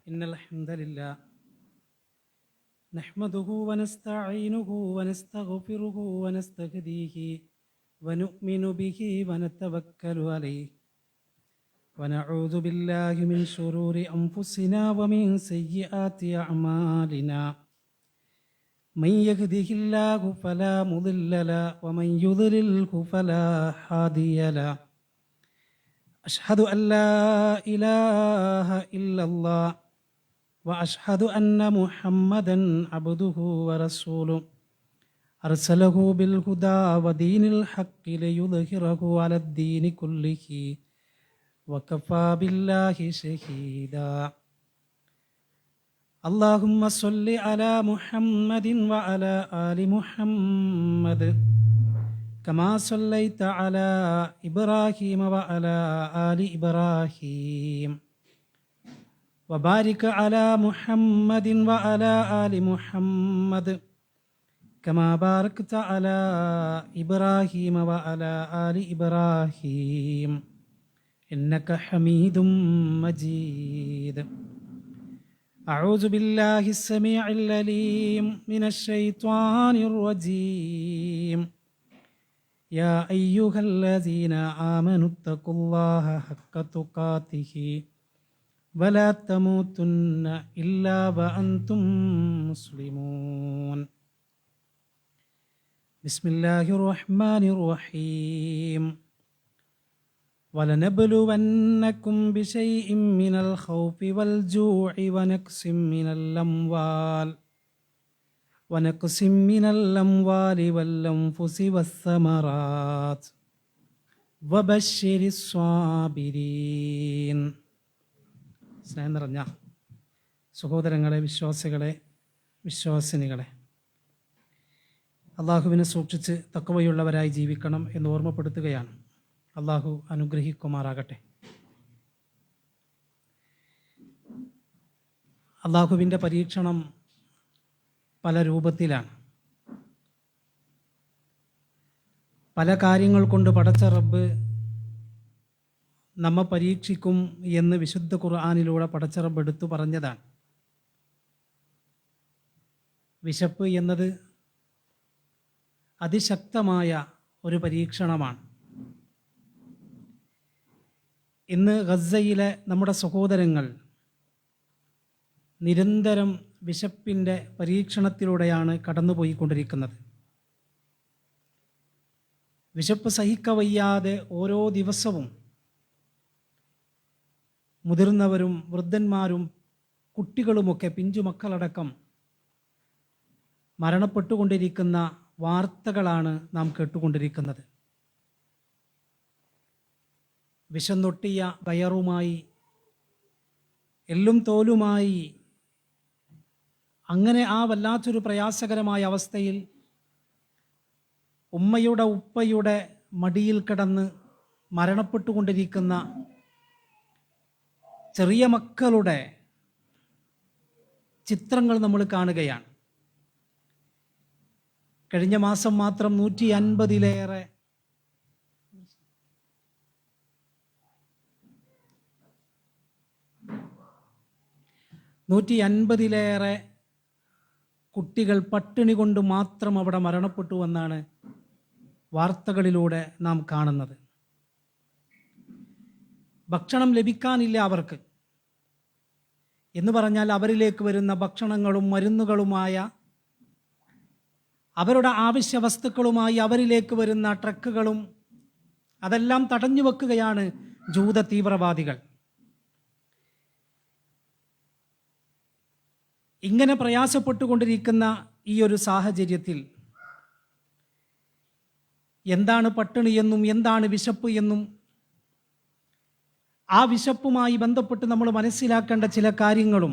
إن الحمد لله نحمده ونستعينه ونستغفره ونستهديه ونؤمن به ونتوكل عليه ونعوذ بالله من شرور أنفسنا ومن سيئات أعمالنا من يهده الله فلا مضل له ومن يضلله فلا هادي له أشهد أن لا إله إلا الله وأشهد أن محمدًا عبده ورسوله أرسله بالهدى ودين الحق ليظهره على الدين كله وكفى بالله شهيدا اللهم صل على محمد وعلى آل محمد كما صليت على إبراهيم وعلى آل إبراهيم وبارك على محمد وعلى آل محمد كما باركت على إبراهيم وعلى آل إبراهيم إنك حميد مجيد أعوذ بالله السميع العليم من الشيطان الرجيم يا أيها الذين آمنوا اتقوا الله حق تقاته ولا تموتن إلا وأنتم مسلمون بسم الله الرحمن الرحيم ولنبلونكم بشيء من الخوف والجوع ونقص من الأموال والأنفس والثمرات وبشر الصابرين. സ്നേഹം നിറഞ്ഞ സഹോദരങ്ങളെ, വിശ്വാസികളെ, വിശ്വാസിനികളെ, അള്ളാഹുവിനെ സൂക്ഷിച്ച് തഖ്വയുള്ളവരായി ജീവിക്കണം എന്ന് ഓർമ്മപ്പെടുത്തുകയാണ്. അള്ളാഹു അനുഗ്രഹിക്കുമാറാകട്ടെ. അള്ളാഹുവിൻ്റെ പരീക്ഷണം പല രൂപത്തിലാണ്. പല കാര്യങ്ങൾ കൊണ്ട് പടച്ച റബ്ബ് നമ്മെ പരീക്ഷിക്കും എന്ന് വിശുദ്ധ ഖുർആനിലൂടെ പടച്ച റബ്ബ് എടുത്തു പറഞ്ഞതാണ്. വിശപ്പ് എന്നത് അതിശക്തമായ ഒരു പരീക്ഷണമാണ്. ഇന്ന് ഗസയിലെ നമ്മുടെ സഹോദരങ്ങൾ നിരന്തരം വിശപ്പിൻ്റെ പരീക്ഷണത്തിലൂടെയാണ് കടന്നുപോയിക്കൊണ്ടിരിക്കുന്നത്. വിശപ്പ് സഹിക്കവയ്യാതെ ഓരോ ദിവസവും മുതിർന്നവരും വൃദ്ധന്മാരും കുട്ടികളുമൊക്കെ പിഞ്ചുമക്കളടക്കം മരണപ്പെട്ടുകൊണ്ടിരിക്കുന്ന വാർത്തകളാണ് നാം കേട്ടുകൊണ്ടിരിക്കുന്നത്. വിശന്നൊട്ടിയ വയറുമായി എല്ലും തോലുമായി അങ്ങനെ ആ വല്ലാത്തൊരു പ്രയാസകരമായ അവസ്ഥയിൽ ഉമ്മയുടെ ഉപ്പയുടെ മടിയിൽ കിടന്ന് മരണപ്പെട്ടുകൊണ്ടിരിക്കുന്ന ചെറിയ മക്കളുടെ ചിത്രങ്ങൾ നമ്മൾ കാണുകയാണ്. കഴിഞ്ഞ മാസം മാത്രം 150-ലേറെ കുട്ടികൾ പട്ടിണി കൊണ്ട് മാത്രം അവിടെ മരണപ്പെട്ടുവെന്നാണ് വാർത്തകളിലൂടെ നാം കാണുന്നത്. ഭക്ഷണം ലഭിക്കാനില്ല അവർക്ക് എന്ന് പറഞ്ഞാൽ അവരിലേക്ക് വരുന്ന ഭക്ഷണങ്ങളും മരുന്നുകളുമായ അവരുടെ ആവശ്യ വസ്തുക്കളുമായി അവരിലേക്ക് വരുന്ന ട്രക്കുകളും അതെല്ലാം തടഞ്ഞു വെക്കുകയാണ് ജൂത തീവ്രവാദികൾ. ഇങ്ങനെ പ്രയാസപ്പെട്ടുകൊണ്ടിരിക്കുന്ന ഈ ഒരു സാഹചര്യത്തിൽ എന്താണ് പട്ടിണി എന്നും എന്താണ് വിശപ്പ് എന്നും ആ വിശപ്പുമായി ബന്ധപ്പെട്ട് നമ്മൾ മനസ്സിലാക്കേണ്ട ചില കാര്യങ്ങളും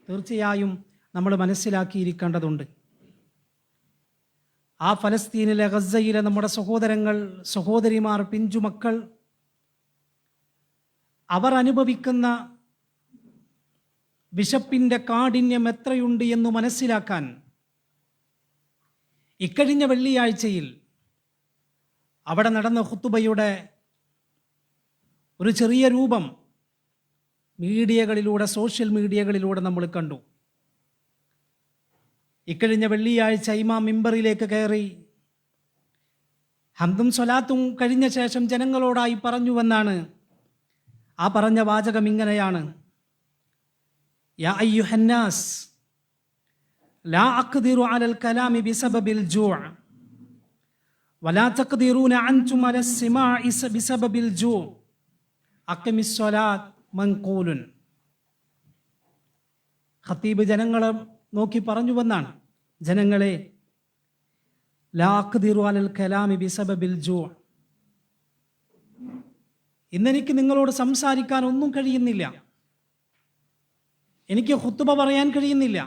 തീർച്ചയായും നമ്മൾ മനസ്സിലാക്കിയിരിക്കേണ്ടതുണ്ട്. ആ ഫലസ്തീനിലെ ഗസയിലെ നമ്മുടെ സഹോദരങ്ങൾ, സഹോദരിമാർ, പിഞ്ചുമക്കൾ അവർ അനുഭവിക്കുന്ന വിശപ്പിൻ്റെ കാഠിന്യം എത്രയുണ്ട് എന്ന് മനസ്സിലാക്കാൻ ഇക്കഴിഞ്ഞ വെള്ളിയാഴ്ചയിൽ അവിടെ നടന്ന ഖുതുബയുടെ ഒരു ചെറിയ രൂപം മീഡിയകളിലൂടെ, സോഷ്യൽ മീഡിയകളിലൂടെ നമ്മൾ കണ്ടു. ഇക്കഴിഞ്ഞ വെള്ളിയാഴ്ച ഇമാം മിമ്പറിലേക്ക് കയറി ഹംദും സ്വലാത്തും കഴിഞ്ഞ ശേഷം ജനങ്ങളോടായി പറഞ്ഞുവെന്നാണ്. ആ പറഞ്ഞ വാചകം ഇങ്ങനെയാണ്: യാ അയ്യുഹന്നാസ് ലാ അഖ്ദിറു അലൽ കലാമി ബിസബബിൽ ജൂഅ് വലാ തഖ്ദിറൂന അൻതും അലസ് സിമാഇ ബിസബബിൽ ജൂഅ് അഖിമിസ് സ്വലാത്ത് മൻഖൂലുൻ. ഖതീബ് ജനങ്ങളെ നോക്കി പറഞ്ഞുവെന്നാണ്: ജനങ്ങളെ, ലാ അഖ്ദിറു അലൽ കലാമി ബിസബബിൽ ജൂഅ്, ഇന്നെനിക്ക് നിങ്ങളോട് സംസാരിക്കാൻ ഒന്നും കഴിയുന്നില്ല, എനിക്ക് ഖുത്ബ പറയാൻ കഴിയുന്നില്ല.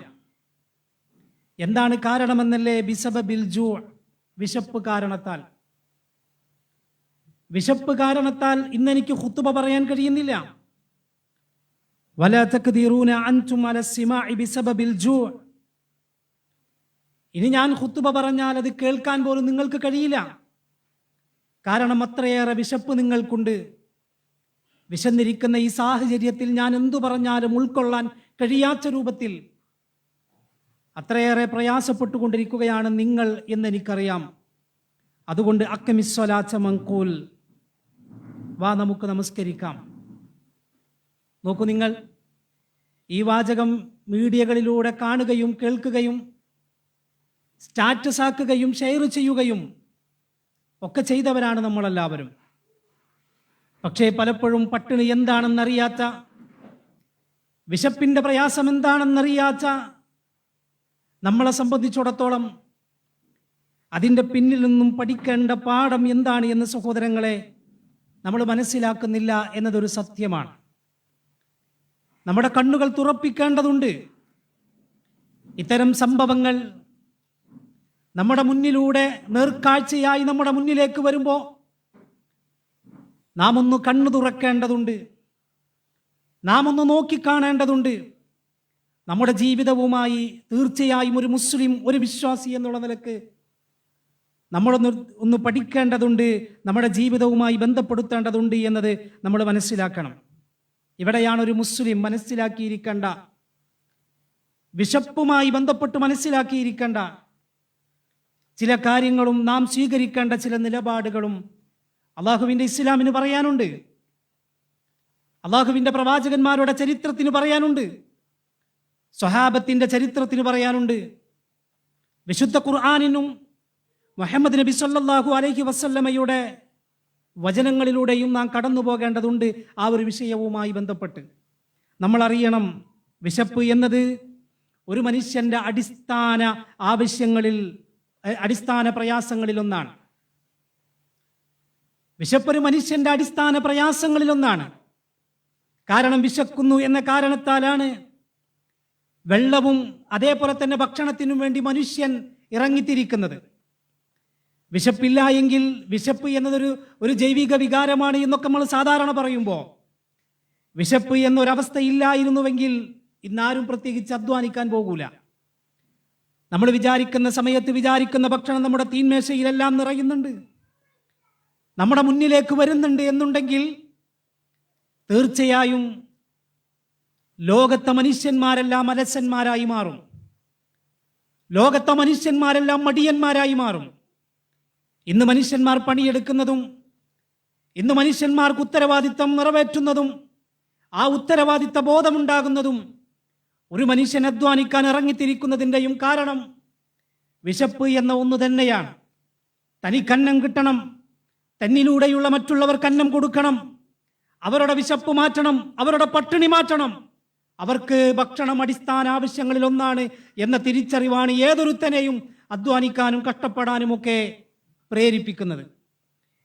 എന്താണ് കാരണമെന്നല്ലേ? ബിസബബിൽ ജൂഅ്, വിശപ്പ് കാരണത്താൽ. വിശപ്പ് കാരണത്താൽ ഇന്നെനിക്ക് ഖുത്ബ പറയാൻ കഴിയുന്നില്ല. വലാ തഖ്ദിറൂന അൻതും അലസ് സിമാഇ ബിസബബിൽ ജൂഅ്, ഇനി ഞാൻ ഖുത്ബ പറഞ്ഞാൽ അത് കേൾക്കാൻ പോലും നിങ്ങൾക്ക് കഴിയില്ല. കാരണം അത്രയേറെ വിശപ്പ് നിങ്ങൾക്കുണ്ട്. വിശന്നിരിക്കുന്ന ഈ സാഹചര്യത്തിൽ ഞാൻ എന്തു പറഞ്ഞാലും ഉൾക്കൊള്ളാൻ കഴിയാത്ത രൂപത്തിൽ അത്രയേറെ പ്രയാസപ്പെട്ടുകൊണ്ടിരിക്കുകയാണ് നിങ്ങൾ എന്നെനിക്കറിയാം. അതുകൊണ്ട് അഖിമിസ് സ്വലാത്ത മൻഖൂൽ, വാ നമുക്ക് നമസ്കരിക്കാം. നോക്കൂ, നിങ്ങൾ ഈ വാചകം മീഡിയകളിലൂടെ കാണുകയും കേൾക്കുകയും സ്റ്റാറ്റസ് ആക്കുകയും ഷെയർ ചെയ്യുകയും ഒക്കെ ചെയ്തവരാണ് നമ്മളെല്ലാവരും. പക്ഷേ പലപ്പോഴും പട്ടിണി എന്താണെന്നറിയാത്ത, വിശപ്പിൻ്റെ പ്രയാസം എന്താണെന്നറിയാത്ത നമ്മളെ സംബന്ധിച്ചിടത്തോളം അതിൻ്റെ പിന്നിൽ നിന്നും പഠിക്കേണ്ട പാഠം എന്താണ് എന്ന് സഹോദരങ്ങളെ നമ്മൾ മനസ്സിലാക്കുന്നില്ല എന്നതൊരു സത്യമാണ്. നമ്മുടെ കണ്ണുകൾ തുറപ്പിക്കേണ്ടതുണ്ട്. ഇത്തരം സംഭവങ്ങൾ നമ്മുടെ മുന്നിലൂടെ നേർക്കാഴ്ചയായി നമ്മുടെ മുന്നിലേക്ക് വരുമ്പോൾ നാം ഒന്ന് കണ്ണു തുറക്കേണ്ടതുണ്ട്, നാം ഒന്ന് നോക്കിക്കാണേണ്ടതുണ്ട്. നമ്മുടെ ജീവിതവുമായി തീർച്ചയായും ഒരു മുസ്ലിം, ഒരു വിശ്വാസി എന്നുള്ള നിലക്ക് നമ്മളൊന്ന് പഠിക്കേണ്ടതുണ്ട്, നമ്മുടെ ജീവിതവുമായി ബന്ധപ്പെടുത്തേണ്ടതുണ്ട് എന്നത് നമ്മൾ മനസ്സിലാക്കണം. ഇവിടെയാണ് ഒരു മുസ്ലിം മനസ്സിലാക്കിയിരിക്കേണ്ട, വിശപ്പുമായി ബന്ധപ്പെട്ട് മനസ്സിലാക്കിയിരിക്കേണ്ട ചില കാര്യങ്ങളും നാം സ്വീകരിക്കേണ്ട ചില നിലപാടുകളും അള്ളാഹുവിൻ്റെ ഇസ്ലാമിന് പറയാനുണ്ട്, അള്ളാഹുവിൻ്റെ പ്രവാചകന്മാരുടെ ചരിത്രത്തിന് പറയാനുണ്ട്, സ്വഹാബത്തിൻ്റെ ചരിത്രത്തിന് പറയാനുണ്ട്. വിശുദ്ധ ഖുർആനിനും മുഹമ്മദ് നബി സല്ലല്ലാഹു അലൈഹി വസല്ലമയുടെ വചനങ്ങളിലൂടെയും നാം കടന്നു പോകേണ്ടതുണ്ട്. ആ ഒരു വിഷയവുമായി ബന്ധപ്പെട്ട് നമ്മൾ അറിയണം, വിശപ്പ് എന്നത് ഒരു മനുഷ്യൻ്റെ അടിസ്ഥാന ആവശ്യങ്ങളിൽ, അടിസ്ഥാന പ്രയാസങ്ങളിലൊന്നാണ്. വിശപ്പൊരു മനുഷ്യൻ്റെ അടിസ്ഥാന പ്രയാസങ്ങളിലൊന്നാണ്. കാരണം വിശക്കുന്നു എന്ന കാരണത്താലാണ് വെള്ളവും അതേപോലെ തന്നെ ഭക്ഷണത്തിനും വേണ്ടി മനുഷ്യൻ ഇറങ്ങിത്തിരിക്കുന്നത്. വിശപ്പില്ല എങ്കിൽ, വിശപ്പ് എന്നതൊരു ജൈവിക വികാരമാണ് എന്നൊക്കെ നമ്മൾ സാധാരണ പറയുമ്പോൾ, വിശപ്പ് എന്നൊരവസ്ഥ ഇല്ലായിരുന്നുവെങ്കിൽ ഇന്നാരും പ്രത്യേകിച്ച് അധ്വാനിക്കാൻ പോകൂല. നമ്മൾ വിചാരിക്കുന്ന സമയത്ത് വിചാരിക്കുന്ന ഭക്ഷണം നമ്മുടെ തീന്മേശയിലെല്ലാം നിറയുന്നുണ്ട്, നമ്മുടെ മുന്നിലേക്ക് വരുന്നുണ്ട് എന്നുണ്ടെങ്കിൽ തീർച്ചയായും ലോകത്തെ മനുഷ്യന്മാരെല്ലാം അലസന്മാരായി മാറും, ലോകത്തെ മനുഷ്യന്മാരെല്ലാം മടിയന്മാരായി മാറും. ഇന്ന് മനുഷ്യന്മാർ പണിയെടുക്കുന്നതും, ഇന്ന് മനുഷ്യന്മാർക്ക് ഉത്തരവാദിത്തം നിറവേറ്റുന്നതും, ആ ഉത്തരവാദിത്ത ബോധമുണ്ടാകുന്നതും ഒരു മനുഷ്യൻ അധ്വാനിക്കാൻ ഇറങ്ങിത്തിരിക്കുന്നതിൻ്റെയും കാരണം വിശപ്പ് എന്ന ഒന്ന് തന്നെയാണ്. തനിക്കന്നം കിട്ടണം, തന്നിലൂടെയുള്ള മറ്റുള്ളവർക്ക് അന്നം കൊടുക്കണം, അവരുടെ വിശപ്പ് മാറ്റണം, അവരുടെ പട്ടിണി മാറ്റണം, അവർക്ക് ഭക്ഷണം അടിസ്ഥാന ആവശ്യങ്ങളിൽ ഒന്നാണ് എന്ന തിരിച്ചറിവാണ് ഏതൊരുത്തനെയും അധ്വാനിക്കാനും കഷ്ടപ്പെടാനുമൊക്കെ പ്രേരിപ്പിക്കുന്നത്.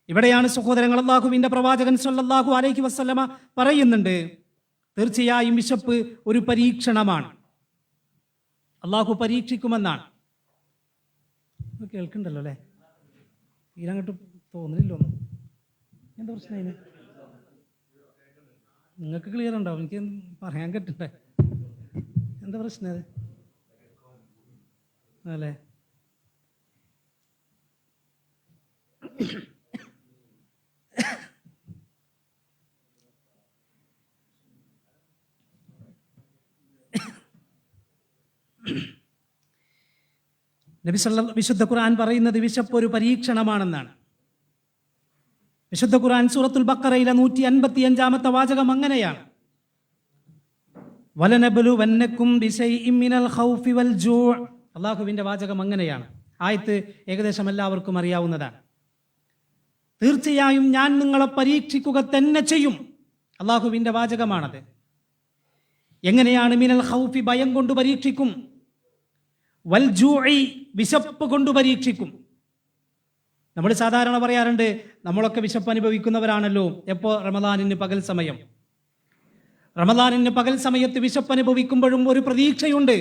ഇവിടെയാണ് സഹോദരങ്ങൾ അല്ലാഹുവിൻ്റെ പ്രവാചകൻ സല്ലല്ലാഹു അലൈഹി വസല്ലമ പറയുന്നുണ്ട്, തീർച്ചയായും വിശപ്പ് ഒരു പരീക്ഷണമാണ്, അള്ളാഹു പരീക്ഷിക്കുമെന്നാണ്. കേൾക്കണ്ടല്ലോ അല്ലേ? തീരങ്ങോട്ട് തോന്നുന്നില്ലോ ഒന്നും. എന്താ പ്രശ്നം അതിന്? നിങ്ങൾക്ക് ക്ലിയർ ഉണ്ടാവും, എനിക്ക് പറയാൻ കേട്ടിട്ടെ. എന്താ പ്രശ്നം അത് അല്ലേ? വിശുദ്ധ ഖുർആൻ പറയുന്നത് വിശപ്പ് ഒരു പരീക്ഷണമാണെന്നാണ്. വിശുദ്ധ ഖുർആൻ സൂറത്തുൽ ബഖറയിലെ 155 വാചകം അങ്ങനെയാണ്. വലനബ്ലുവന്നകും ബിശൈഇൻ മിനൽ ഖൗഫി വൽ ജൂഅ്. അല്ലാഹുവിൻ്റെ വാചകം അങ്ങനെയാണ്. ആയത്ത് ഏകദേശം എല്ലാവർക്കും അറിയാവുന്നതാണ്. തീർച്ചയായും ഞാൻ നിങ്ങളെ പരീക്ഷിക്കുക തന്നെ ചെയ്യും. അല്ലാഹുവിൻ്റെ വാചകമാണത്. എങ്ങനെയാണ്? മിനൽ ഖൗഫി, ഭയം കൊണ്ട് പരീക്ഷിക്കും. വൽ ജൂഇ, വിശപ്പ് കൊണ്ട് പരീക്ഷിക്കും. നമ്മൾ സാധാരണ പറയാറുണ്ട്, നമ്മളൊക്കെ വിശപ്പ് അനുഭവിക്കുന്നവരാണല്ലോ. എപ്പോൾ? റമദാനിന് പകൽ സമയം. റമദാനിന് പകൽ സമയത്ത് വിശപ്പ് അനുഭവിക്കുമ്പോഴും ഒരു പ്രതീക്ഷയുണ്ട്.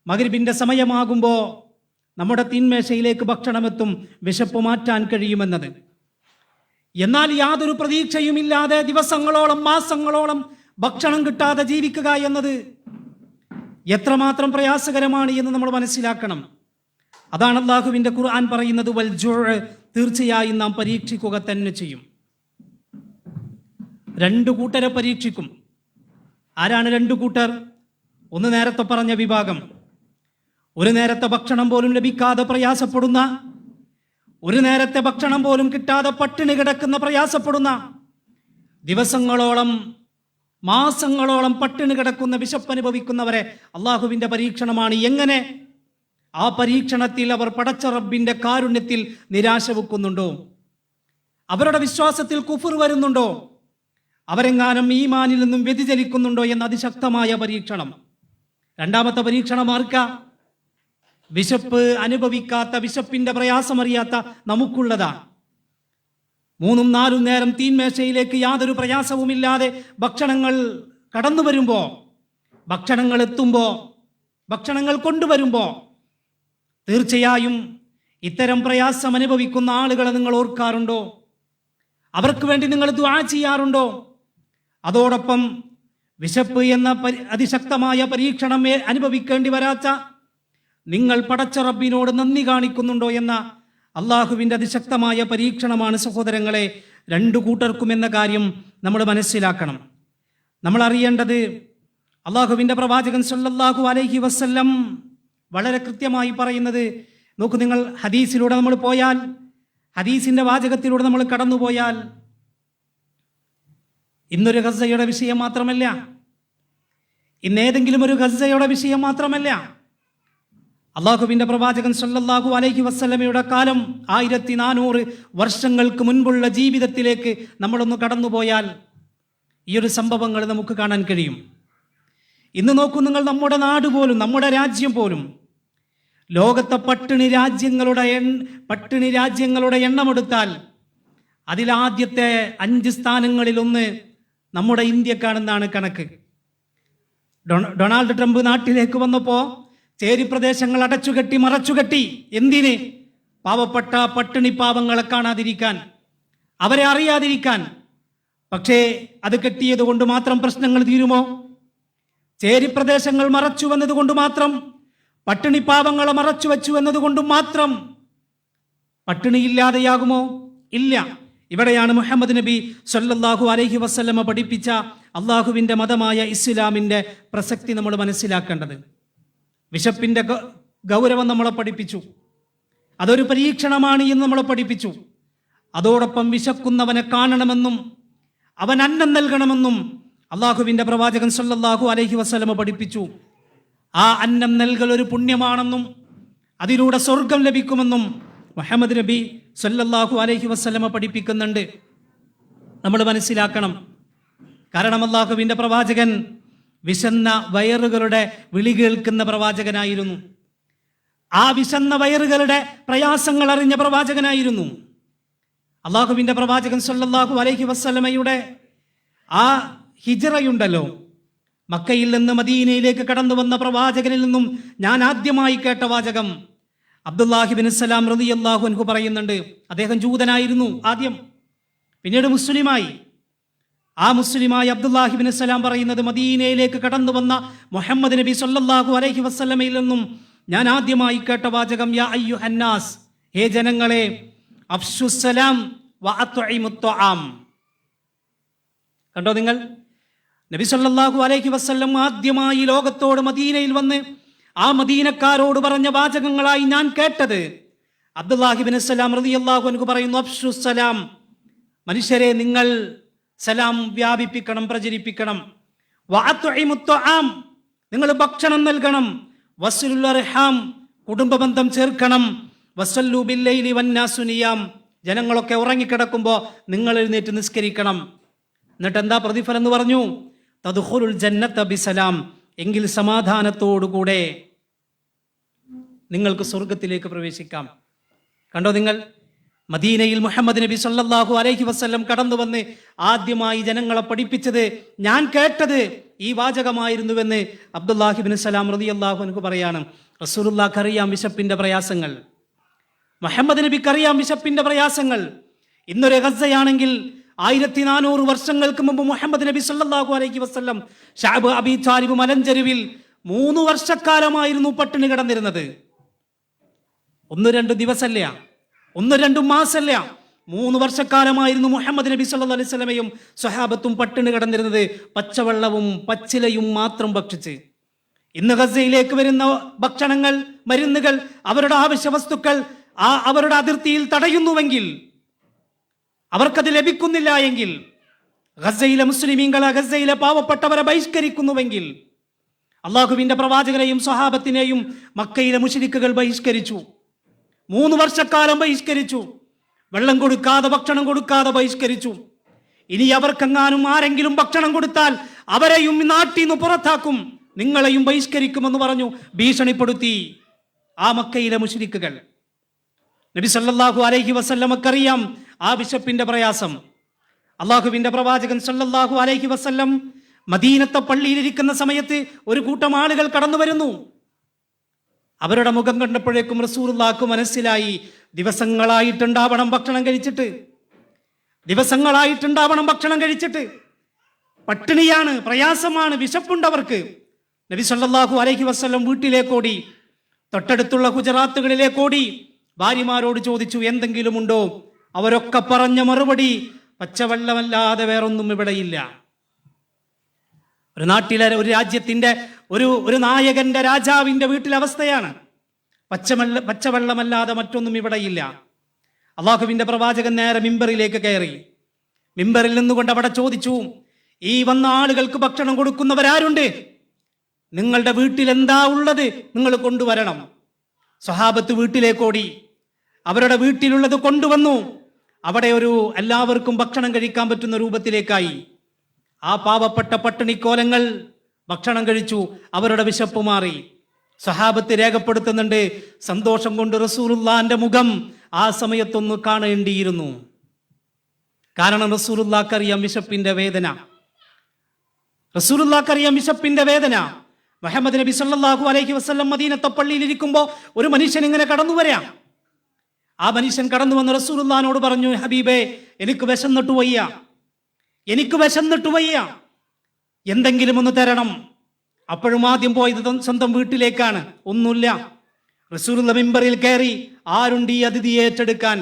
മഗ്രിബിൻ്റെ സമയമാകുമ്പോൾ നമ്മുടെ തീന്മേശയിലേക്ക് ഭക്ഷണമെത്തും, വിശപ്പ് മാറ്റാൻ കഴിയുമെന്നത്. എന്നാൽ യാതൊരു പ്രതീക്ഷയുമില്ലാതെ ദിവസങ്ങളോളം മാസങ്ങളോളം ഭക്ഷണം കിട്ടാതെ ജീവിക്കുക എന്നത് എത്രമാത്രം പ്രയാസകരമാണ് എന്ന് നമ്മൾ മനസ്സിലാക്കണം. അതാണ് അല്ലാഹുവിൻ്റെ ഖുർആൻ പറയുന്നത്, വൽ ജൂഅ്, തീർച്ചയായും നാം പരീക്ഷിക്കുക തന്നെ ചെയ്യും. രണ്ടു കൂട്ടരെ പരീക്ഷിക്കും. ആരാണ് രണ്ടു കൂട്ടർ? ഒന്ന് നേരത്തെ പറഞ്ഞ വിഭാഗം, ഒരു നേരത്തെ ഭക്ഷണം പോലും ലഭിക്കാതെ പ്രയാസപ്പെടുന്ന, ഒരു നേരത്തെ ഭക്ഷണം പോലും കിട്ടാതെ പട്ടിണി കിടക്കുന്ന പ്രയാസപ്പെടുന്ന, ദിവസങ്ങളോളം മാസങ്ങളോളം പട്ടിണി കിടക്കുന്ന, വിശപ്പനുഭവിക്കുന്നവരെ അള്ളാഹുവിൻ്റെ പരീക്ഷണമാണ്. എങ്ങനെ? ആ പരീക്ഷണത്തിൽ അവർ പടച്ച റബ്ബിന്റെ കാരുണ്യത്തിൽ നിരാശ വെക്കുന്നുണ്ടോ? അവരുടെ വിശ്വാസത്തിൽ കുഫർ വരുന്നുണ്ടോ? അവരെങ്ങാനും ഈമാനിൽ നിന്നും വ്യതിചലിക്കുന്നുണ്ടോ എന്ന അതിശക്തമായ പരീക്ഷണം. രണ്ടാമത്തെ പരീക്ഷണം ആർക്ക? വിശപ്പ് അനുഭവിക്കാത്ത, വിശപ്പിന്റെ പ്രയാസമറിയാത്ത നമുക്കുള്ളതാണ്. 3 4 നേരം തീന്മേശയിലേക്ക് യാതൊരു പ്രയാസവുമില്ലാതെ ഭക്ഷണങ്ങൾ കടന്നു വരുമ്പോൾ, ഭക്ഷണങ്ങൾ എത്തുമ്പോൾ, ഭക്ഷണങ്ങൾ കൊണ്ടുവരുമ്പോൾ തീർച്ചയായും ഇത്തരം പ്രയാസം അനുഭവിക്കുന്ന ആളുകളെ നിങ്ങൾ ഓർക്കാറുണ്ടോ? അവർക്ക് വേണ്ടി നിങ്ങൾ ദുആ ചെയ്യാറുണ്ടോ? അതോടൊപ്പം വിശപ്പ് എന്ന അതിശക്തമായ പരീക്ഷണം അനുഭവിക്കേണ്ടി വരാത്ത നിങ്ങൾ പടച്ച റബ്ബിനോട് നന്ദി കാണിക്കുന്നുണ്ടോ എന്ന അള്ളാഹുവിൻ്റെ അതിശക്തമായ പരീക്ഷണമാണ് സഹോദരങ്ങളെ രണ്ടു കൂട്ടർക്കും എന്ന കാര്യം നമ്മൾ മനസ്സിലാക്കണം. നമ്മൾ അറിയേണ്ടത്, അള്ളാഹുവിൻ്റെ പ്രവാചകൻ സല്ലല്ലാഹു അലൈഹി വസല്ലം വളരെ കൃത്യമായി പറയുന്നത് നോക്കൂ. നിങ്ങൾ ഹദീസിലൂടെ നമ്മൾ പോയാൽ, ഹദീസിൻ്റെ വാചകത്തിലൂടെ നമ്മൾ കടന്നുപോയാൽ, ഇന്നൊരു ഗസയുടെ വിഷയം മാത്രമല്ല, ഇന്നേതെങ്കിലും ഒരു ഗസയുടെ വിഷയം മാത്രമല്ല. അള്ളാഹുവിൻ്റെ പ്രവാചകൻ സല്ലല്ലാഹു അലൈഹി വസല്ലമയുടെ കാലം 1400 വർഷങ്ങൾക്ക് മുൻപുള്ള ജീവിതത്തിലേക്ക് നമ്മളൊന്ന് കടന്നുപോയാൽ ഈ ഒരു സംഭവങ്ങൾ നമുക്ക് കാണാൻ കഴിയും. ഇന്ന് നോക്കൂ നിങ്ങൾ, നമ്മുടെ നാട് പോലും, നമ്മുടെ രാജ്യം പോലും ലോകത്തെ പട്ടിണി രാജ്യങ്ങളുടെ എണ്ണമെടുത്താൽ അതിലാദ്യത്തെ 5 സ്ഥാനങ്ങളിലൊന്ന് നമ്മുടെ ഇന്ത്യക്കാണെന്നാണ് കണക്ക്. ഡൊണാൾഡ് ട്രംപ് നാട്ടിലേക്ക് വന്നപ്പോൾ ചേരി പ്രദേശങ്ങൾ അടച്ചുകെട്ടി, മറച്ചുകെട്ടി. എന്തിന്? പാവപ്പെട്ട പട്ടിണി പാവങ്ങളെ കാണാതിരിക്കാൻ, അവരെ അറിയാതിരിക്കാൻ. പക്ഷേ അത് കെട്ടിയത് കൊണ്ട് മാത്രം പ്രശ്നങ്ങൾ തീരുമോ? ചേരി പ്രദേശങ്ങൾ മറച്ചു എന്നതുകൊണ്ട് മാത്രം, പട്ടിണി പാവങ്ങളെ മറച്ചു വെച്ചു എന്നതുകൊണ്ട് മാത്രം പട്ടിണിയില്ലാതെയാകുമോ? ഇല്ല. ഇവിടെയാണ് മുഹമ്മദ് നബി സല്ലല്ലാഹു അലൈഹി വസല്ലമ പഠിപ്പിച്ച അള്ളാഹുവിൻ്റെ മതമായ ഇസ്ലാമിൻ്റെ പ്രസക്തി നമ്മൾ മനസ്സിലാക്കേണ്ടത്. വിശപ്പിൻ്റെ ഗൗരവം നമ്മളെ പഠിപ്പിച്ചു. അതൊരു പരീക്ഷണമാണ് എന്ന് നമ്മളെ പഠിപ്പിച്ചു. അതോടൊപ്പം വിശക്കുന്നവനെ കാണണമെന്നും അവൻ അന്നം നൽകണമെന്നും അള്ളാഹുവിൻ്റെ പ്രവാചകൻ സല്ലല്ലാഹു അലൈഹി വസല്ലമ പഠിപ്പിച്ചു. ആ അന്നം നൽകൽ ഒരു പുണ്യമാണെന്നും അതിലൂടെ സ്വർഗം ലഭിക്കുമെന്നും മുഹമ്മദ് നബി സല്ലല്ലാഹു അലൈഹി വസല്ലമ പഠിപ്പിക്കുന്നുണ്ട്. നമ്മൾ മനസ്സിലാക്കണം. കാരണം അള്ളാഹുവിൻ്റെ പ്രവാചകൻ വിശന്ന വയറുകളുടെ വിളി കേൾക്കുന്ന പ്രവാചകനായിരുന്നു. ആ വിശന്ന വയറുകളുടെ പ്രയാസങ്ങൾ അറിഞ്ഞ പ്രവാചകനായിരുന്നു. അള്ളാഹുവിൻ്റെ പ്രവാചകൻ സല്ലല്ലാഹു അലൈഹി വസല്ലമയുടെ ആ ഹിജ്റയുണ്ടല്ലോ, മക്കയിൽ നിന്ന് മദീനയിലേക്ക് കടന്നു വന്ന പ്രവാചകനിൽ നിന്നും ഞാൻ ആദ്യമായി കേട്ട വാചകം അബ്ദുല്ലാഹിബിൻ സലാം റളിയല്ലാഹു അൻഹു പറയുന്നുണ്ട്. അദ്ദേഹം ജൂതനായിരുന്നു ആദ്യം, പിന്നീട് മുസ്ലിമായി. ആ മുസ്ലിമായ അബ്ദുല്ലാഹിബിൻ സലാം പറയുന്നത്, മദീനയിലേക്ക് കടന്നു വന്ന മുഹമ്മദ് നബി സല്ലല്ലാഹു അലൈഹി വസല്ലമയിൽ നിന്നും ഞാൻ ആദ്യമായി കേട്ട വാചകം യാ അയ്യുഹന്നാസ്, ഹേ ജനങ്ങളെ, അഫ്ശുസ്സലാം വ അത്ഇമുത് ത്വആം. കണ്ടോ നിങ്ങൾ, നബി സല്ലല്ലാഹു അലൈഹി വസല്ലം ആദ്യമായി ലോകത്തോട് മദീനയിൽ വന്ന് ആ മദീനക്കാരോട് പറഞ്ഞ വാചകങ്ങളായി ഞാൻ കേട്ടത്. അബ്ദുല്ലാഹിബ്നു സലാം റളിയല്ലാഹു അൻഹു പറയുന്നു, അഫ്ഷുസ്സലാം, മനുഷ്യരെ നിങ്ങൾ സലാം വ്യാപിപ്പിക്കണം, പ്രചരിപ്പിക്കണം. വഅത്ഇമുത്ത്ആം, നിങ്ങൾ ഭക്ഷണം നൽകണം. വസ്ലുൽ അർഹാം, കുടുംബ ബന്ധം ചേർക്കണം. വസല്ലു ബില്ലൈലി വന്നാസു നിയാം, ജനങ്ങളൊക്കെ ഉറങ്ങിക്കിടക്കുമ്പോൾ നിങ്ങൾ എഴുന്നേറ്റ് നിസ്കരിക്കണം. എന്നിട്ട് എന്താ പ്രതിഫലം എന്ന് പറഞ്ഞു? തദ്ഖുലുൽ ജന്നത ബിസലാം, എങ്കിൽ സമാധാനത്തോടുകൂടെ നിങ്ങൾക്ക് സ്വർഗത്തിലേക്ക് പ്രവേശിക്കാം. കണ്ടോ നിങ്ങൾ, മദീനയിൽ മുഹമ്മദ് നബി സല്ലല്ലാഹു അലൈഹി വസല്ലം കടന്നു വന്ന് ആദ്യമായി ജനങ്ങളെ പഠിപ്പിച്ചത്, ഞാൻ കേട്ടത് ഈ വാചകമായിരുന്നുവെന്ന് അബ്ദുല്ലാഹിബ്നു സലാം റളിയല്ലാഹു അൻഹു പറയാണ്. റസൂലുള്ളാഹിക്ക് അറിയാം വിശപ്പിന്റെ പ്രയാസങ്ങൾ, മുഹമ്മദ് നബിക്ക് അറിയാം വിശപ്പിന്റെ പ്രയാസങ്ങൾ. ഇന്നൊരു ഗസയാണെങ്കിൽ 1400 വർഷങ്ങൾക്ക് മുമ്പ് മുഹമ്മദ് നബി സല്ലല്ലാഹു അലൈഹി വസല്ലം ശഅബ് അബീ താലിബ് മലഞ്ചെരുവിൽ 3 വർഷക്കാലമായിരുന്നു പട്ടിണി കിടന്നിരുന്നത്. 1-2 ദിവസമല്ല, 1-2 മാസമല്ല, 3 വർഷക്കാലമായിരുന്നു മുഹമ്മദ് നബി സല്ലല്ലാഹു അലൈഹി വസല്ലമയും സ്വഹാബത്തും പട്ടിണി കിടന്നിരുന്നത്, പച്ചവെള്ളവും പച്ചിലയും മാത്രം ഭക്ഷിച്ച്. ഇന്ന് ഗസയിലേക്ക് വരുന്ന ഭക്ഷണങ്ങൾ, മരുന്നുകൾ, അവരുടെ ആവശ്യ വസ്തുക്കൾ അവരുടെ അതിർത്തിയിൽ തടയുന്നുവെങ്കിൽ, അവർക്കത് ലഭിക്കുന്നില്ല എങ്കിൽ, ഗസയിലെ മുസ്ലിമീങ്ങളെ, ഗസയിലെ പാവപ്പെട്ടവരെ ബഹിഷ്കരിക്കുന്നുവെങ്കിൽ, അള്ളാഹുവിന്റെ പ്രവാചകനെയും സ്വഹാബത്തിനെയും മക്കയിലെ മുശ്രിക്കുകൾ ബഹിഷ്കരിച്ചു. 3 വർഷക്കാലം ബഹിഷ്കരിച്ചു. വെള്ളം കൊടുക്കാതെ, ഭക്ഷണം കൊടുക്കാതെ ബഹിഷ്കരിച്ചു. ഇനി അവർക്കെങ്ങാനും ആരെങ്കിലും ഭക്ഷണം കൊടുത്താൽ അവരെയും നാട്ടിൽ നിന്ന് പുറത്താക്കും, നിങ്ങളെയും ബഹിഷ്കരിക്കുമെന്ന് പറഞ്ഞു ഭീഷണിപ്പെടുത്തി ആ മക്കയിലെ മുശ്രിക്കുകൾ. നബി സല്ലല്ലാഹു അലൈഹി വസല്ലമക്കറിയാം ആ വിശപ്പിന്റെ പ്രയാസം. അള്ളാഹുവിന്റെ പ്രവാചകൻ സല്ലല്ലാഹു അലൈഹി വസല്ലം മദീനത്തെ പള്ളിയിലിരിക്കുന്ന സമയത്ത് ഒരു കൂട്ടം ആളുകൾ കടന്നു വരുന്നു. അവരുടെ മുഖം കണ്ടപ്പോഴേക്കും റസൂലുള്ളാഹിക്ക് മനസ്സിലായി, ദിവസങ്ങളായിട്ടുണ്ടാവണം ഭക്ഷണം കഴിച്ചിട്ട്, ദിവസങ്ങളായിട്ടുണ്ടാവണം ഭക്ഷണം കഴിച്ചിട്ട്, പട്ടിണിയാണ്, പ്രയാസമാണ്, വിശപ്പുണ്ടവർക്ക്. നബി സല്ലല്ലാഹു അലൈഹി വസല്ലം വീട്ടിലേക്കോടി, തൊട്ടടുത്തുള്ള ഗുജറാത്തുകളിലേക്കോടി, ഭാര്യമാരോട് ചോദിച്ചു, എന്തെങ്കിലും ഉണ്ടോ? അവരൊക്കെ പറഞ്ഞ മറുപടി, പച്ചവെള്ളമല്ലാതെ വേറൊന്നും ഇവിടെയില്ല. ഒരു നാട്ടിലെ, ഒരു രാജ്യത്തിന്റെ, ഒരു നായകന്റെ, രാജാവിന്റെ വീട്ടിലെ അവസ്ഥയാണ്. പച്ചവെള്ളമല്ലാതെ മറ്റൊന്നും ഇവിടെയില്ല. അള്ളാഹുവിന്റെ പ്രവാചകൻ നേരെ മിമ്പറിലേക്ക് കയറി. മിമ്പറിൽ നിന്നുകൊണ്ട് അവിടെ ചോദിച്ചു, ഈ വന്ന ആളുകൾക്ക് ഭക്ഷണം കൊടുക്കുന്നവരാരുണ്ട്? നിങ്ങളുടെ വീട്ടിൽ എന്താ ഉള്ളത്? നിങ്ങൾ കൊണ്ടുവരണം. സ്വഹാബത്ത് വീട്ടിലേക്കോടി, അവരുടെ വീട്ടിലുള്ളത് കൊണ്ടുവന്നു. അവിടെ എല്ലാവർക്കും ഭക്ഷണം കഴിക്കാൻ പറ്റുന്ന രൂപത്തിലേക്കായി. ആ പാവപ്പെട്ട പട്ടിണിക്കോലങ്ങൾ ഭക്ഷണം കഴിച്ചു, അവരുടെ വിശപ്പ് മാറി. സ്വഹാബത്ത് രേഖപ്പെടുത്തുന്നുണ്ട്, സന്തോഷം കൊണ്ട് റസൂലുള്ളാഹിന്റെ മുഖം ആ സമയത്തൊന്ന് കാണേണ്ടിയിരുന്നു. കാരണം റസൂലുള്ളാഹിക്കറിയാം വിശപ്പിന്റെ വേദന, റസൂലുള്ളാഹിക്കറിയാം വിശപ്പിന്റെ വേദന. മുഹമ്മദ് നബി സല്ലല്ലാഹു അലൈഹി വസല്ലം മദീനത്തെ പള്ളിയിൽ ഇരിക്കുമ്പോൾ ഒരു മനുഷ്യൻ ഇങ്ങനെ കടന്നു വരാം. ആ മനുഷ്യൻ കടന്നു വന്ന് റസൂലുള്ളാഹിനോട് പറഞ്ഞു, ഹബീബേ, എനിക്ക് വിശന്നിട്ട് വയ്യ, എനിക്ക് വിശന്നിട്ട് വയ്യ, എന്തെങ്കിലും ഒന്ന് തരണം. അപ്പോഴും ആദ്യം പോയത് സ്വന്തം വീട്ടിലേക്കാണ്, ഒന്നുമില്ല. റസൂലുള്ളാഹി മിമ്പറിൽ കയറി, ആരുണ്ട് ഈ അതിഥിയെ ഏറ്റെടുക്കാൻ?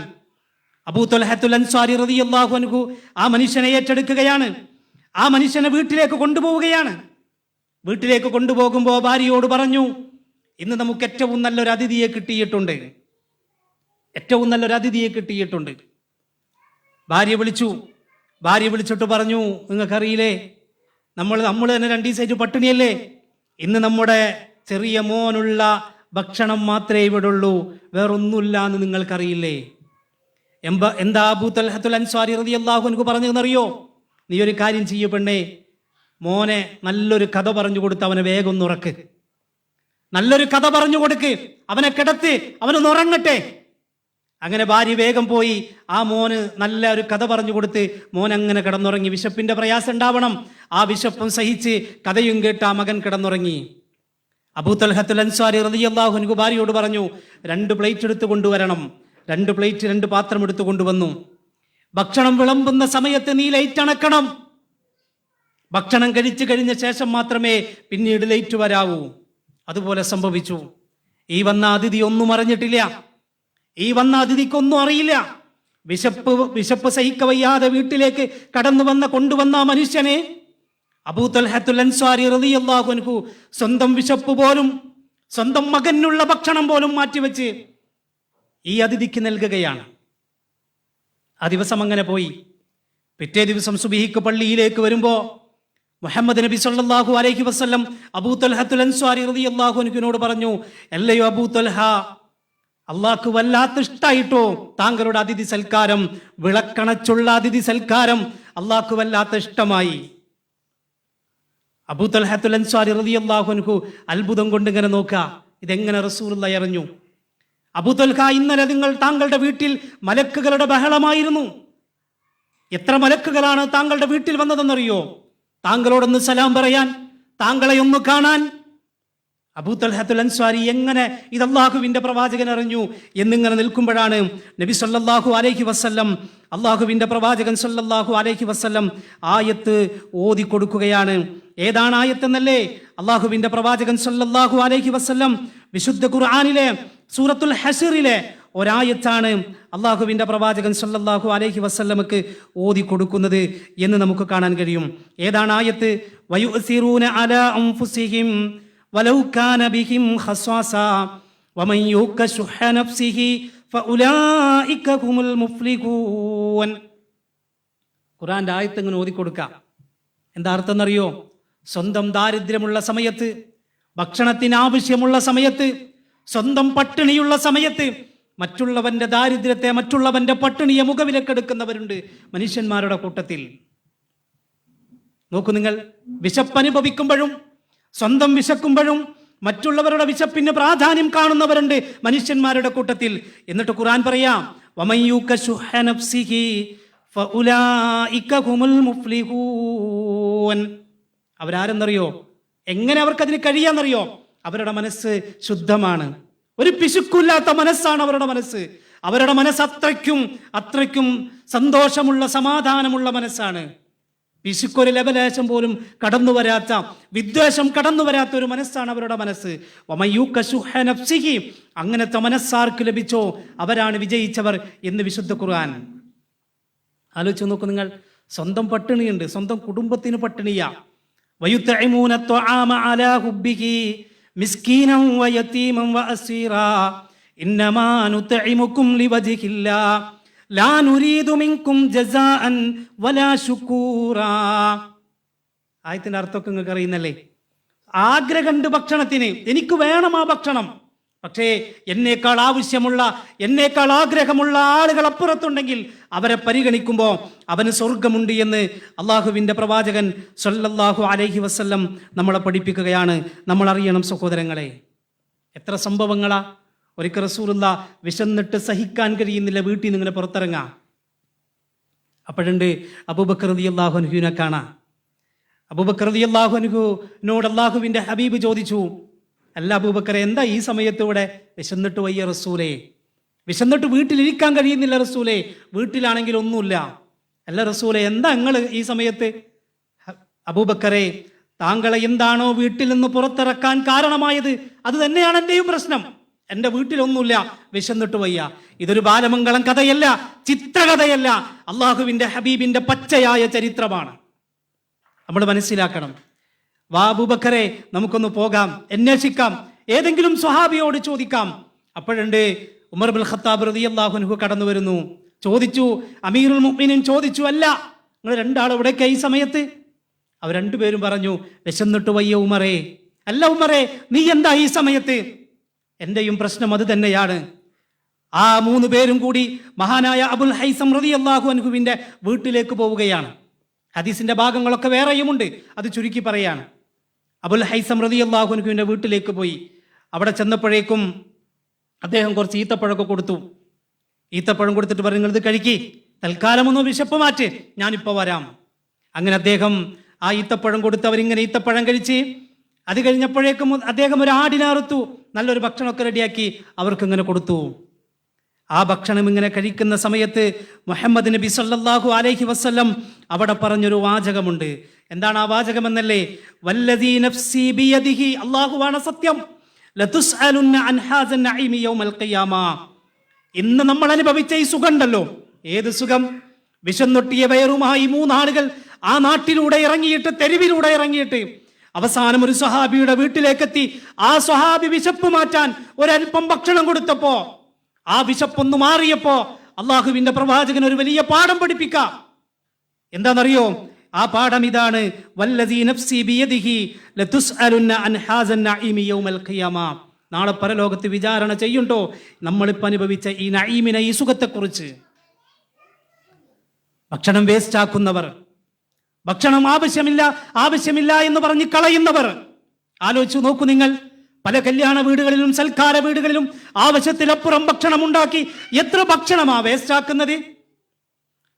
അബൂ ത്വൽഹത്തുൽ അൻസാരി റളിയല്ലാഹു അൻഹു ആ മനുഷ്യനെ ഏറ്റെടുക്കുകയാണ്. ആ മനുഷ്യനെ വീട്ടിലേക്ക് കൊണ്ടുപോവുകയാണ്. വീട്ടിലേക്ക് കൊണ്ടുപോകുമ്പോൾ ഭാര്യയോട് പറഞ്ഞു, ഇന്ന് നമുക്ക് ഏറ്റവും നല്ലൊരു അതിഥിയെ കിട്ടിയിട്ടുണ്ട്, ഏറ്റവും നല്ലൊരു അതിഥിയെ കിട്ടിയിട്ടുണ്ട്. ഭാര്യ വിളിച്ചിട്ട് പറഞ്ഞു, നിങ്ങൾക്കറിയില്ലേ, നമ്മൾ തന്നെ 2 ദിവസമായിട്ട് പട്ടിണിയല്ലേ, ഇന്ന് നമ്മുടെ ചെറിയ മോനുള്ള ഭക്ഷണം മാത്രമേ ഇവിടെ ഉള്ളൂ, വേറൊന്നുമില്ല എന്ന് നിങ്ങൾക്കറിയില്ലേ? എന്താ അബൂ ത്വൽഹത്തുൽ അൻസാരി റളിയല്ലാഹു അൻഹു പറഞ്ഞതെന്നറിയോ? നീ ഒരു കാര്യം ചെയ്യൂ പെണ്ണേ, മോനെ നല്ലൊരു കഥ പറഞ്ഞു കൊടുത്ത് അവനെ വേഗം ഒന്ന് ഉറക്ക്, നല്ലൊരു കഥ പറഞ്ഞു കൊടുക്ക്, അവനെ കിടത്ത്, അവനൊന്ന് ഉറങ്ങട്ടെ. അങ്ങനെ ഭാര്യ വേഗം പോയി ആ മോന് നല്ല ഒരു കഥ പറഞ്ഞു കൊടുത്ത് മോൻ അങ്ങനെ കിടന്നുറങ്ങി. വിശപ്പിന്റെ പ്രയാസം ഉണ്ടാവണം, ആ വിശപ്പും സഹിച്ച് കഥയും കേട്ട് ആ മകൻ കിടന്നുറങ്ങി. അബൂ ത്വൽഹത്തുൽ അൻസാരി റളിയല്ലാഹു അൻഹു ഭാര്യയോട് പറഞ്ഞു, 2 പ്ലേറ്റ് എടുത്തു കൊണ്ടുവരണം. 2 പാത്രം എടുത്തു കൊണ്ടുവന്നു. ഭക്ഷണം വിളമ്പുന്ന സമയത്ത് നീ ലൈറ്റ് അണക്കണം. ഭക്ഷണം കഴിച്ചു കഴിഞ്ഞ ശേഷം മാത്രമേ പിന്നീട് ലൈറ്റ് വരാവൂ. അതുപോലെ സംഭവിച്ചു. ഈ വന്ന അതിഥി ഒന്നും അറിഞ്ഞിട്ടില്ല, ഈ വന്ന അതിഥിക്കൊന്നും അറിയില്ല. വിശപ്പ് സഹിക്കവയ്യാതെ വീട്ടിലേക്ക് കൊണ്ടുവന്ന ആ മനുഷ്യനെ അബൂ ത്വൽഹത്തുൽ അൻസാരി റളിയല്ലാഹു അൻഹു സ്വന്തം വിശപ്പ് പോലും സ്വന്തം മകനുള്ള ഭക്ഷണം പോലും മാറ്റിവെച്ച് ഈ അതിഥിക്ക് നൽകുകയാണ്. ആ ദിവസം അങ്ങനെ പോയി. പിറ്റേ ദിവസം സുബഹിക്ക് പള്ളിയിലേക്ക് വരുമ്പോൾ മുഹമ്മദ് നബി സല്ലല്ലാഹു അലൈഹി വസല്ലം അബൂ തൽഹത്തുൽ അൻസ്വാരി റളിയല്ലാഹു അൻഹുവിനോട് പറഞ്ഞു, അല്ലയോ അബൂ തൽഹ, അള്ളാഹ്ക്ക് വല്ലാത്ത ഇഷ്ടായിട്ടോ താങ്കളുടെ അതിഥി സൽക്കാരം, വിളക്കണച്ചുള്ള അതിഥി സൽക്കാരം അള്ളാഹ്ക്ക് വല്ലാത്ത ഇഷ്ടമായി. അബൂ തൽഹത്തുൽ അൻസ്വാരി റളിയല്ലാഹു അൻഹു അത്ഭുതം കൊണ്ട് ഇങ്ങനെ നോക്കുക, ഇതെങ്ങനെ റസൂലുള്ളാഹി അറിഞ്ഞു? അബൂ തൽഹ, ഇന്നലെ താങ്കളുടെ വീട്ടിൽ മലക്കുകളുടെ ബഹളമായിരുന്നു. എത്ര മലക്കുകളാണ് താങ്കളുടെ വീട്ടിൽ വന്നതെന്നറിയോ? താങ്കളോടൊന്ന് സലാം പറയാൻ, താങ്കളെ ഒന്ന് കാണാൻ. അബൂ തൽഹത്തുൽ അൻസ്വാരി എങ്ങനെ ഇത് അള്ളാഹുവിന്റെ പ്രവാചകൻ അറിഞ്ഞു എന്നിങ്ങനെ നിൽക്കുമ്പോഴാണ് നബി സല്ലല്ലാഹു അലൈഹി വസല്ലം, അള്ളാഹുവിന്റെ പ്രവാചകൻ സല്ലല്ലാഹു അലൈഹി വസല്ലം ആയത്ത് ഓതി കൊടുക്കുകയാണ്. ഏതാണ് ആയത്തെന്നല്ലേ? അള്ളാഹുവിന്റെ പ്രവാചകൻ സല്ലല്ലാഹു അലൈഹി വസല്ലം വിശുദ്ധ ഖുർആനിലെ സൂറത്തുൽ ഹശ്റിലെ ഒരായത്താണ് അള്ളാഹുവിന്റെ പ്രവാചകൻ സല്ലല്ലാഹു അലൈഹി വസല്ലമക്ക് ഓതി കൊടുക്കുന്നത് എന്ന് നമുക്ക് കാണാൻ കഴിയും. ഏതാണ് ആയത്ത്? വയുസിറൂന അലാ അൻഫുസിഹിം വലൗ കാന ബിഹിം ഖസ്വാസ വമൻ യൂക ശുഹ നഫ്സിഹി ഫഉലൈക ഹുമുൽ മുഫ്ലിഹൂൻ. ഖുർആന്റെ ആയത്ത് ഇങ്ങനെ ഓതി കൊടുക്കുക. എന്താ അർത്ഥം എന്നറിയോ? സ്വന്തം ദാരിദ്ര്യമുള്ള സമയത്ത്, ഭക്ഷണത്തിന് ആവശ്യമുള്ള സമയത്ത്, സ്വന്തം പട്ടിണിയുള്ള സമയത്ത് മറ്റുള്ളവന്റെ ദാരിദ്ര്യത്തെ, മറ്റുള്ളവന്റെ പട്ടിണിയെ മുഖവിലക്കെടുക്കുന്നവരുണ്ട് മനുഷ്യന്മാരുടെ കൂട്ടത്തിൽ. നോക്കൂ നിങ്ങൾ, വിശപ്പനുഭവിക്കുമ്പോഴും സ്വന്തം വിശക്കുമ്പോഴും മറ്റുള്ളവരുടെ വിശപ്പിന് പ്രാധാന്യം കാണുന്നവരുണ്ട് മനുഷ്യന്മാരുടെ കൂട്ടത്തിൽ. എന്നിട്ട് ഖുർആൻ പറയാം, വമൻ യൂക ശുഹ നഫ്സിഹി ഫഉലൈക ഹുമുൽ മുഫ്ലിഹൂൻ. അവരാരെന്നറിയോ? എങ്ങനെ അവർക്കതിന് കഴിയാന്നറിയോ? അവരുടെ മനസ്സ് ശുദ്ധമാണ്. ഒരു പിശുക്കില്ലാത്ത മനസ്സാണ് അവരുടെ മനസ്സ്. അവരുടെ മനസ്സ് അത്രയ്ക്കും സന്തോഷമുള്ള, സമാധാനമുള്ള മനസ്സാണ്. പിശുക്കൊരു ലവലേശം പോലും കടന്നു വരാത്ത, വിദ്വേഷം കടന്നു വരാത്ത ഒരു മനസ്സാണ് അവരുടെ മനസ്സ്. വമയൂക ശുഹ നഫ്സിഹി, അങ്ങനത്തെ മനസ്സാർക്ക് ലഭിച്ചോ അവരാണ് വിജയിച്ചവർ എന്ന് വിശുദ്ധ ഖുർആൻ. ആലോചിച്ച് നോക്കൂ നിങ്ങൾ, സ്വന്തം പട്ടിണിയുണ്ട്, സ്വന്തം കുടുംബത്തിന് പട്ടിണിയാ. വയുത്ഇമൂന ത്വആമ അലാ ഹുബ്ബിഹി മിസ്കീനൻ വയതീമൻ വഅസീറാ ഇന്നമാ നുത്ഇമുകും ലിവജ്ഹില്ലാ ലാ നുരീദു മിൻകും ജസാഅൻ വലാ ശുകൂറാ. ആയത്തിന്റെ അർത്ഥമൊക്കെ നിങ്ങൾക്ക് അറിയുന്നല്ലേ? ആഗ്രഹമുണ്ട് ഭക്ഷണത്തിന്, എനിക്ക് വേണം ആ ഭക്ഷണം. പക്ഷേ എന്നേക്കാൾ ആവശ്യമുള്ള, എന്നേക്കാൾ ആഗ്രഹമുള്ള ആളുകൾ അപ്പുറത്തുണ്ടെങ്കിൽ അവരെ പരിഗണിക്കുമ്പോൾ അവന് സ്വർഗമുണ്ട് എന്ന് അള്ളാഹുവിൻ്റെ പ്രവാചകൻ സല്ലല്ലാഹു അലൈഹി വസല്ലം നമ്മളെ പഠിപ്പിക്കുകയാണ്. നമ്മൾ അറിയണം സഹോദരങ്ങളെ, എത്ര സംഭവങ്ങളാ. ഒരിക്കൽ റസൂലുള്ളാഹി വിശന്നിട്ട് സഹിക്കാൻ കഴിയുന്നില്ല, വീട്ടിൽ നിന്ന് ഇങ്ങനെ പുറത്തിറങ്ങാം. അപ്പോഴുണ്ട് അബൂബക്കർ റളിയല്ലാഹു അൻഹുവിനെ കാണാം. അബൂബക്കർ റളിയല്ലാഹു അൻഹുവിനോട് അള്ളാഹുവിൻ്റെ ഹബീബ് ചോദിച്ചു, അല്ല അബൂബക്കറെ, എന്താ ഈ സമയത്ത് ഇവിടെ? വിശന്നിട്ട് വയ്യ റസൂലേ, വിശന്നിട്ട് വീട്ടിലിരിക്കാൻ കഴിയുന്നില്ല റസൂലേ, വീട്ടിലാണെങ്കിൽ ഒന്നുമില്ല. അല്ല റസൂലേ, എന്താ നിങ്ങൾ ഈ സമയത്ത്? അബൂബക്കറെ, താങ്കളെ എന്താണോ വീട്ടിൽ നിന്ന് പുറത്തിറക്കാൻ കാരണമായത് അത് തന്നെയാണ് എൻ്റെയും പ്രശ്നം. എൻ്റെ വീട്ടിലൊന്നുമില്ല, വിശന്നിട്ട് വയ്യ. ഇതൊരു ബാലമംഗളം കഥയല്ല, ചിത്രകഥയല്ല, അള്ളാഹുവിൻ്റെ ഹബീബിൻ്റെ പച്ചയായ ചരിത്രമാണ്. നമ്മൾ മനസ്സിലാക്കണം. വാ അബൂബക്കറെ, നമുക്കൊന്ന് പോകാം, അന്വേഷിക്കാം, ഏതെങ്കിലും സ്വഹാബിയോട് ചോദിക്കാം. അപ്പോഴുണ്ട് ഉമർ ഇബ്നുൽ ഖത്താബ് റളിയല്ലാഹു അൻഹു കടന്നു വരുന്നു. ചോദിച്ചു, അമീറുൽ മുഅ്മിനീൻ ചോദിച്ചു, അല്ല നിങ്ങൾ രണ്ടാളും ഇവിടേക്ക് ഈ സമയത്ത്? അവർ രണ്ടുപേരും പറഞ്ഞു, വിശന്നിട്ട് വയ്യ ഉമറേ. അല്ല ഉമറേ, നീ എന്താ ഈ സമയത്ത്? എൻ്റെയും പ്രശ്നം അത് തന്നെയാണ്. ആ മൂന്ന് പേരും കൂടി മഹാനായ അബുൽ ഹൈസം റളിയല്ലാഹു അൻഹുവിൻ്റെ വീട്ടിലേക്ക് പോവുകയാണ്. ഹദീസിന്റെ ഭാഗങ്ങളൊക്കെ വേറെയുമുണ്ട്, അത് ചുരുക്കി പറയാണ്. അബുൽ ഹൈസം റളിയല്ലാഹു അൻഹുവിൻ്റെ വീട്ടിലേക്ക് പോയി. അവിടെ ചെന്നപ്പോഴേക്കും അദ്ദേഹം കുറച്ച് ഈത്തപ്പഴമൊക്കെ കൊടുത്തു. ഈത്തപ്പഴം കൊടുത്തിട്ട് പറഞ്ഞു, നിങ്ങളിത് കഴിക്കി, തൽക്കാലം ഒന്ന് വിശപ്പ് മാറ്റ്, ഞാനിപ്പോൾ വരാം. അങ്ങനെ അദ്ദേഹം ആ ഈത്തപ്പഴം കൊടുത്ത് അവരിങ്ങനെ ഈത്തപ്പഴം കഴിച്ച്, അത് കഴിഞ്ഞപ്പോഴേക്കും അദ്ദേഹം ഒരു ആടിനെ അറുത്തു, നല്ലൊരു ഭക്ഷണമൊക്കെ റെഡിയാക്കി അവർക്ക് ഇങ്ങനെ കൊടുത്തു. ആ ഭക്ഷണം ഇങ്ങനെ കഴിക്കുന്ന സമയത്ത് മുഹമ്മദ് നബി സല്ലല്ലാഹു അലൈഹി വസല്ലം അവിടെ പറഞ്ഞൊരു വാചകമുണ്ട്. എന്താണ് ആ വാചകം എന്നല്ലേ? വല്ലദീ നഫ്സി ബിയദിഹി, അല്ലാഹുവാണ് സത്യം, ലതുസ്അലുന്ന അൻ ഹാദൻ നഈമി യൗമൽ ഖിയാമ. ഇന്ന് നമ്മൾ അനുഭവിച്ച ഈ സുഖം ഉണ്ടല്ലോ, ഏത് സുഖം? വിശന്നൊട്ടിയ വയറുമായി മൂന്നാളുകൾ ആ നാട്ടിലൂടെ ഇറങ്ങിയിട്ട്, തെരുവിലൂടെ ഇറങ്ങിയിട്ട് അവസാനം ഒരു സ്വഹാബിയുടെ വീട്ടിലേക്കെത്തി. ആ സ്വഹാബി വിശപ്പ് മാറ്റാൻ ഒരൽപ്പം ഭക്ഷണം കൊടുത്തപ്പോ, ആ വിശപ്പൊന്നു മാറിയപ്പോ അള്ളാഹുവിന്റെ പ്രവാചകൻ ഒരു വലിയ പാഠം പഠിപ്പിക്കാം. എന്താണെന്നറിയോ? ആ പാഠം ഇതാണ്: വല്ലദീ നഫ്സി ബിയദിഹി ലതുസ്അലുന്ന അൻ ഹാസൻ നഈമി യൗമൽ ഖിയാമ. നാളെ പരലോകത്ത് വിചാരണ ചെയ്യുണ്ടോ നമ്മളിപ്പോൾ അനുഭവിച്ച ഈ നഈമിനെ, ഈ സുഖത്തെക്കുറിച്ച്. ഭക്ഷണം വേസ്റ്റ് ആക്കുന്നവർ, ഭക്ഷണം ആവശ്യമില്ല എന്ന് പറഞ്ഞ് കളയുന്നവർ, ആലോചിച്ചു നോക്കൂ നിങ്ങൾ. പല കല്യാണ വീടുകളിലും സൽക്കാര വീടുകളിലും ആവശ്യത്തിലപ്പുറം ഭക്ഷണം ഉണ്ടാക്കി എത്ര ഭക്ഷണമാ വേസ്റ്റ് ആക്കുന്നത്.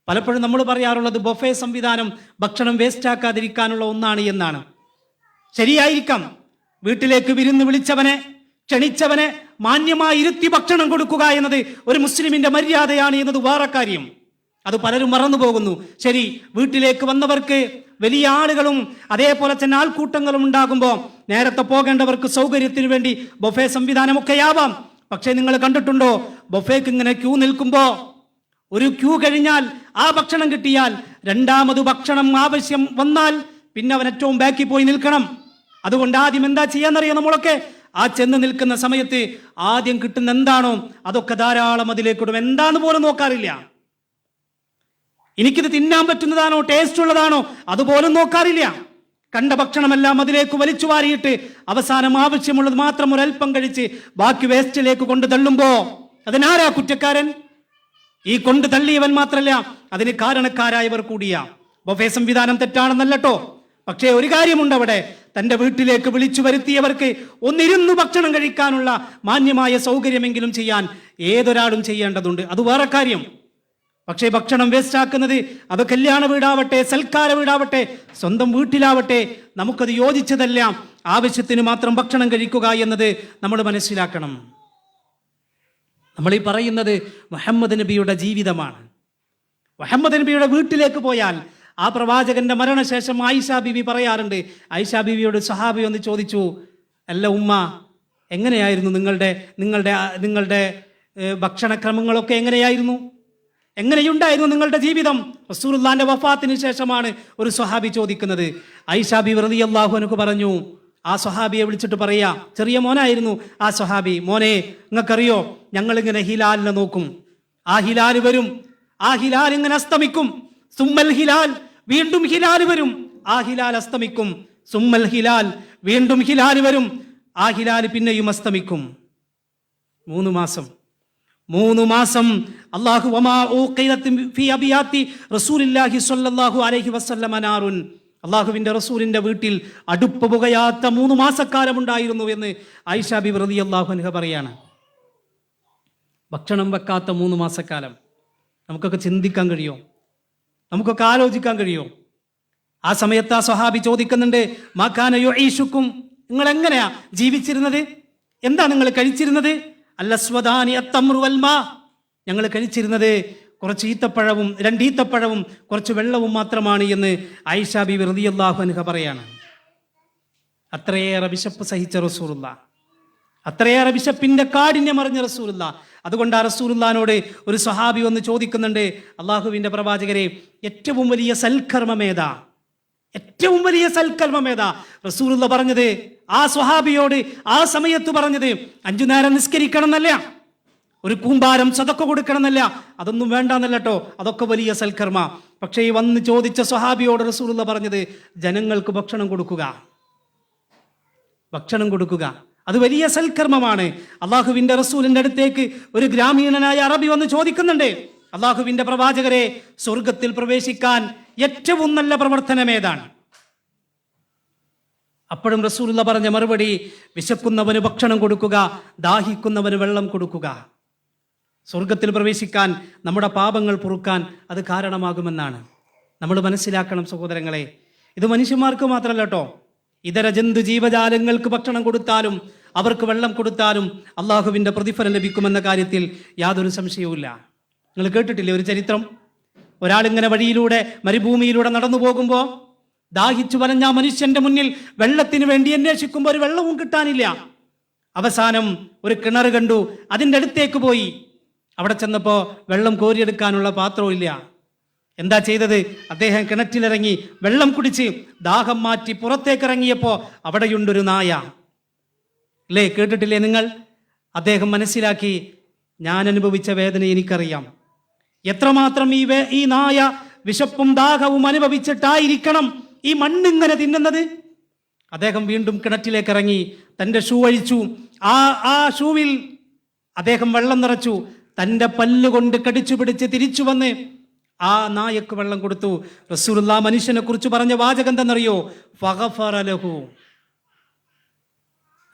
പലപ്പോഴും നമ്മൾ പറയാറുള്ളത് ബൊഫേ സംവിധാനം ഭക്ഷണം വേസ്റ്റ് ആക്കാതിരിക്കാനുള്ള ഒന്നാണ് എന്നാണ്. ശരിയായിരിക്കാം. വീട്ടിലേക്ക് വിരുന്ന് വിളിച്ചവനെ, ക്ഷണിച്ചവനെ മാന്യമായി ഇരുത്തി ഭക്ഷണം കൊടുക്കുക എന്നത് ഒരു മുസ്ലിമിന്റെ മര്യാദയാണ് എന്നത് വേറെ കാര്യം. അത് പലരും മറന്നു പോകുന്നു. ശരി, വീട്ടിലേക്ക് വന്നവർക്ക് വലിയ ആളുകളും അതേപോലെ തന്നെ ആൾക്കൂട്ടങ്ങളും ഉണ്ടാകുമ്പോൾ നേരത്തെ പോകേണ്ടവർക്ക് സൗകര്യത്തിന് വേണ്ടി ബൊഫേ സംവിധാനമൊക്കെയാവാം. പക്ഷേ നിങ്ങൾ കണ്ടിട്ടുണ്ടോ, ബൊഫേക്ക് ഇങ്ങനെ ക്യൂ നിൽക്കുമ്പോ ഒരു ക്യൂ കഴിഞ്ഞാൽ ആ ഭക്ഷണം കിട്ടിയാൽ രണ്ടാമത് ഭക്ഷണം ആവശ്യം വന്നാൽ പിന്നെ അവൻ ഏറ്റവും ബാക്കിൽ പോയി നിൽക്കണം. അതുകൊണ്ട് ആദ്യം എന്താ ചെയ്യാന്നറിയാം നമ്മളൊക്കെ? ആ ചെന്ന് നിൽക്കുന്ന സമയത്ത് ആദ്യം കിട്ടുന്ന എന്താണോ അതൊക്കെ ധാരാളം അതിലേക്കിടും. എന്താന്ന് പോലും നോക്കാറില്ല. എനിക്കിത് തിന്നാൻ പറ്റുന്നതാണോ, ടേസ്റ്റ് ഉള്ളതാണോ അതുപോലും നോക്കാറില്ല. കണ്ട ഭക്ഷണമെല്ലാം അതിലേക്ക് വലിച്ചു വാരിയിട്ട് അവസാനം ആവശ്യമുള്ളത് മാത്രം ഒരൽപ്പം കഴിച്ച് ബാക്കി വേസ്റ്റിലേക്ക് കൊണ്ട് തള്ളുമ്പോ അതിനാരാ കുറ്റക്കാരൻ? ഈ കൊണ്ട് തള്ളിയവൻ മാത്രല്ല, അതിന് കാരണക്കാരായവർ കൂടിയാ. ബൊഫേ സംവിധാനം തെറ്റാണെന്നല്ലോ. പക്ഷേ ഒരു കാര്യമുണ്ട് അവിടെ. തന്റെ വീട്ടിലേക്ക് വിളിച്ചു വരുത്തിയവർക്ക് ഒന്നിരുന്ന് ഭക്ഷണം കഴിക്കാനുള്ള മാന്യമായ സൗകര്യമെങ്കിലും ചെയ്യാൻ ഏതൊരാളും ചെയ്യേണ്ടതുണ്ട്. അത് വേറെ കാര്യം. പക്ഷേ ഭക്ഷണം വേസ്റ്റ് ആക്കുന്നത്, അത് കല്യാണ വീടാവട്ടെ, സൽക്കാര വീടാവട്ടെ, സ്വന്തം വീട്ടിലാവട്ടെ, നമുക്കത് യോജിച്ചതല്ല. ആവശ്യത്തിന് മാത്രം ഭക്ഷണം കഴിക്കുക എന്നത് നമ്മൾ മനസ്സിലാക്കണം. നമ്മൾ ഈ പറയുന്നത് മുഹമ്മദ് നബിയുടെ ജീവിതമാണ്. മുഹമ്മദ് നബിയുടെ വീട്ടിലേക്ക് പോയാൽ ആ പ്രവാചകന്റെ മരണശേഷം ആയിഷ ബീവി പറയാറുണ്ട്, ആയിഷ ബീവിയോട് സഹാബി ഒന്ന് ചോദിച്ചു, അല്ല ഉമ്മ, എങ്ങനെയായിരുന്നു നിങ്ങളുടെ ഭക്ഷണക്രമങ്ങളൊക്കെ എങ്ങനെയായിരുന്നു? എങ്ങനെയുണ്ടായിരുന്നു നിങ്ങളുടെ ജീവിതം? റസൂലുള്ളാഹിന്റെ വഫാത്തിന് ശേഷമാണ് ഒരു സ്വഹാബി ചോദിക്കുന്നത്. ആയിഷ ബീവി റളിയല്ലാഹു അൻഹു പറഞ്ഞു, ആ സ്വഹാബിയെ വിളിച്ചിട്ട് പറയാ, ചെറിയ മോനായിരുന്നു ആ സ്വഹാബി, മോനെ നിങ്ങൾക്കറിയോ, ഞങ്ങളിങ്ങനെ ഹിലാലിനെ നോക്കും. ആ ഹിലാൽ വരും, ആ ഹിലാൽ ഇങ്ങനെ അസ്തമിക്കും. സുമ്മൽ ഹിലാൽ, വീണ്ടും ഹിലാൽ വരും, ആ ഹിലാൽ അസ്തമിക്കും. സുമ്മൽ ഹിലാൽ, വീണ്ടും ഹിലാൽ വരും, ആ ഹിലാൽ പിന്നെയും അസ്തമിക്കും. 3 മാസം അല്ലാഹു വമാ ഊഖിദത് ഫീ അബിയാത്തി റസൂലില്ലാഹി സ്വല്ലല്ലാഹു അലൈഹി വസല്ലമ നാറുൻ. അള്ളാഹുവിന്റെ റസൂലിന്റെ വീട്ടിൽ അടുപ്പ് പുകയാത്ത 3 മാസക്കാലം ഉണ്ടായിരുന്നു എന്ന് ആയിഷ ബിബി റളിയല്ലാഹു അൻഹ പറയാണ്. ഭക്ഷണം വെക്കാത്ത 3 മാസക്കാലം നമുക്കൊക്കെ ചിന്തിക്കാൻ കഴിയോ? നമുക്കൊക്കെ ആലോചിക്കാൻ കഴിയോ? ആ സമയത്ത് ആ സ്വഹാബി ചോദിക്കുന്നുണ്ട്, മാകാന യുഈശുക്കും, നിങ്ങൾ എങ്ങനെയാ ജീവിച്ചിരുന്നത്? എന്താ നിങ്ങൾ കഴിച്ചിരുന്നത്? അല്ലസ്വദാനി അത്തംറു വൽമാ, ഞങ്ങൾ കഴിച്ചിരുന്നത് കുറച്ച് ഈത്തപ്പഴവും 2 ഈത്തപ്പഴവും കുറച്ച് വെള്ളവും മാത്രമാണ് എന്ന് ആയിഷ ബീവി റളിയല്ലാഹു അൻഹ പറയാണ്. അത്രയേറെ വിശപ്പ് സഹിച്ച റസൂലുള്ളാഹ്, അത്രയേറെ വിശപ്പിന്റെ കാഠിന്യം അറിഞ്ഞ റസൂലുള്ളാഹ്. അതുകൊണ്ട് ആ റസൂലുള്ളാഹിനോട് ഒരു സ്വഹാബി വന്ന് ചോദിക്കുന്നുണ്ട്, അള്ളാഹുവിന്റെ പ്രവാചകരെ, ഏറ്റവും വലിയ സൽക്കർമ്മമേതാ? ഏറ്റവും വലിയ സൽക്കർമ്മമേതാ? റസൂലുള്ളാഹ് പറഞ്ഞത്, ആ സ്വഹാബിയോട് ആ സമയത്ത് പറഞ്ഞത് 5 നേരം നിസ്കരിക്കണം എന്നല്ല, ഒരു കൂമ്പാരം സദഖ കൊടുക്കണം എന്നല്ല, അതൊന്നും വേണ്ടെന്നല്ലോ, അതൊക്കെ വലിയ സൽക്കർമ്മ. പക്ഷേ ഈ വന്ന് ചോദിച്ച സ്വഹാബിയോട് റസൂലുള്ളാഹ് പറഞ്ഞത്, ജനങ്ങൾക്ക് ഭക്ഷണം കൊടുക്കുക, ഭക്ഷണം കൊടുക്കുക, അത് വലിയ സൽക്കർമ്മമാണ്. അള്ളാഹുവിന്റെ റസൂലിന്റെ അടുത്തേക്ക് ഒരു ഗ്രാമീണനായ അറബി വന്ന് ചോദിക്കുന്നുണ്ട്, അള്ളാഹുവിന്റെ പ്രവാചകരെ, സ്വർഗത്തിൽ പ്രവേശിക്കാൻ ഏറ്റവും നല്ല പ്രവർത്തനം ഏതാണ്? അപ്പോഴും റസൂലുള്ളാഹ് പറഞ്ഞ മറുപടി, വിശക്കുന്നവന് ഭക്ഷണം കൊടുക്കുക, ദാഹിക്കുന്നവന് വെള്ളം കൊടുക്കുക. സ്വർഗത്തിൽ പ്രവേശിക്കാൻ, നമ്മുടെ പാപങ്ങൾ പൊറുക്കാൻ അത് കാരണമാകുമെന്നാണ് നമ്മൾ മനസ്സിലാക്കണം സഹോദരങ്ങളെ. ഇത് മനുഷ്യന്മാർക്ക് മാത്രമല്ല കേട്ടോ, ഇതര ജന്തു ജീവജാലങ്ങൾക്ക് ഭക്ഷണം കൊടുത്താലും അവർക്ക് വെള്ളം കൊടുത്താലും അള്ളാഹുവിൻ്റെ പ്രതിഫലം ലഭിക്കുമെന്ന കാര്യത്തിൽ യാതൊരു സംശയവുമില്ല. നിങ്ങൾ കേട്ടിട്ടില്ലേ ഒരു ചരിത്രം? ഒരാളിങ്ങനെ വഴിയിലൂടെ, മരുഭൂമിയിലൂടെ നടന്നു പോകുമ്പോൾ ദാഹിച്ചു വലഞ്ഞ മനുഷ്യന്റെ മുന്നിൽ വെള്ളത്തിന് വേണ്ടി അന്വേഷിക്കുമ്പോൾ ഒരു വെള്ളവും കിട്ടാനില്ല. അവസാനം ഒരു കിണർ കണ്ടു, അതിൻ്റെ അടുത്തേക്ക് പോയി. അവിടെ ചെന്നപ്പോൾ വെള്ളം കോരിയെടുക്കാനുള്ള പാത്രവും ഇല്ല. എന്താ ചെയ്തത്? അദ്ദേഹം കിണറ്റിലിറങ്ങി വെള്ളം കുടിച്ച് ദാഹം മാറ്റി പുറത്തേക്കിറങ്ങിയപ്പോൾ അവിടെയുണ്ടൊരു നായ. അല്ലേ, കേട്ടിട്ടില്ലേ നിങ്ങൾ? അദ്ദേഹം മനസ്സിലാക്കി, ഞാൻ അനുഭവിച്ച വേദന എനിക്കറിയാം. എത്രമാത്രം ഈ നായ വിശപ്പും ദാഹവും അനുഭവിച്ചിട്ടായിരിക്കണം ഈ മണ്ണിങ്ങനെ തിന്നുന്നത്. അദ്ദേഹം വീണ്ടും കിണറ്റിലേക്ക് ഇറങ്ങി, തൻ്റെ ഷൂ അഴിച്ചു. ആ ഷൂവിൽ അദ്ദേഹം വെള്ളം നിറച്ചു. തൻ്റെ പല്ലുകൊണ്ട് കടിച്ചു പിടിച്ച് തിരിച്ചു വന്ന് ആ നായക്ക് വെള്ളം കൊടുത്തു. റസൂലുള്ളാഹി മനുഷ്യനെ കുറിച്ച് പറഞ്ഞ വാചകം എന്തെന്നറിയോ? ഫഗഫറ ലഹു.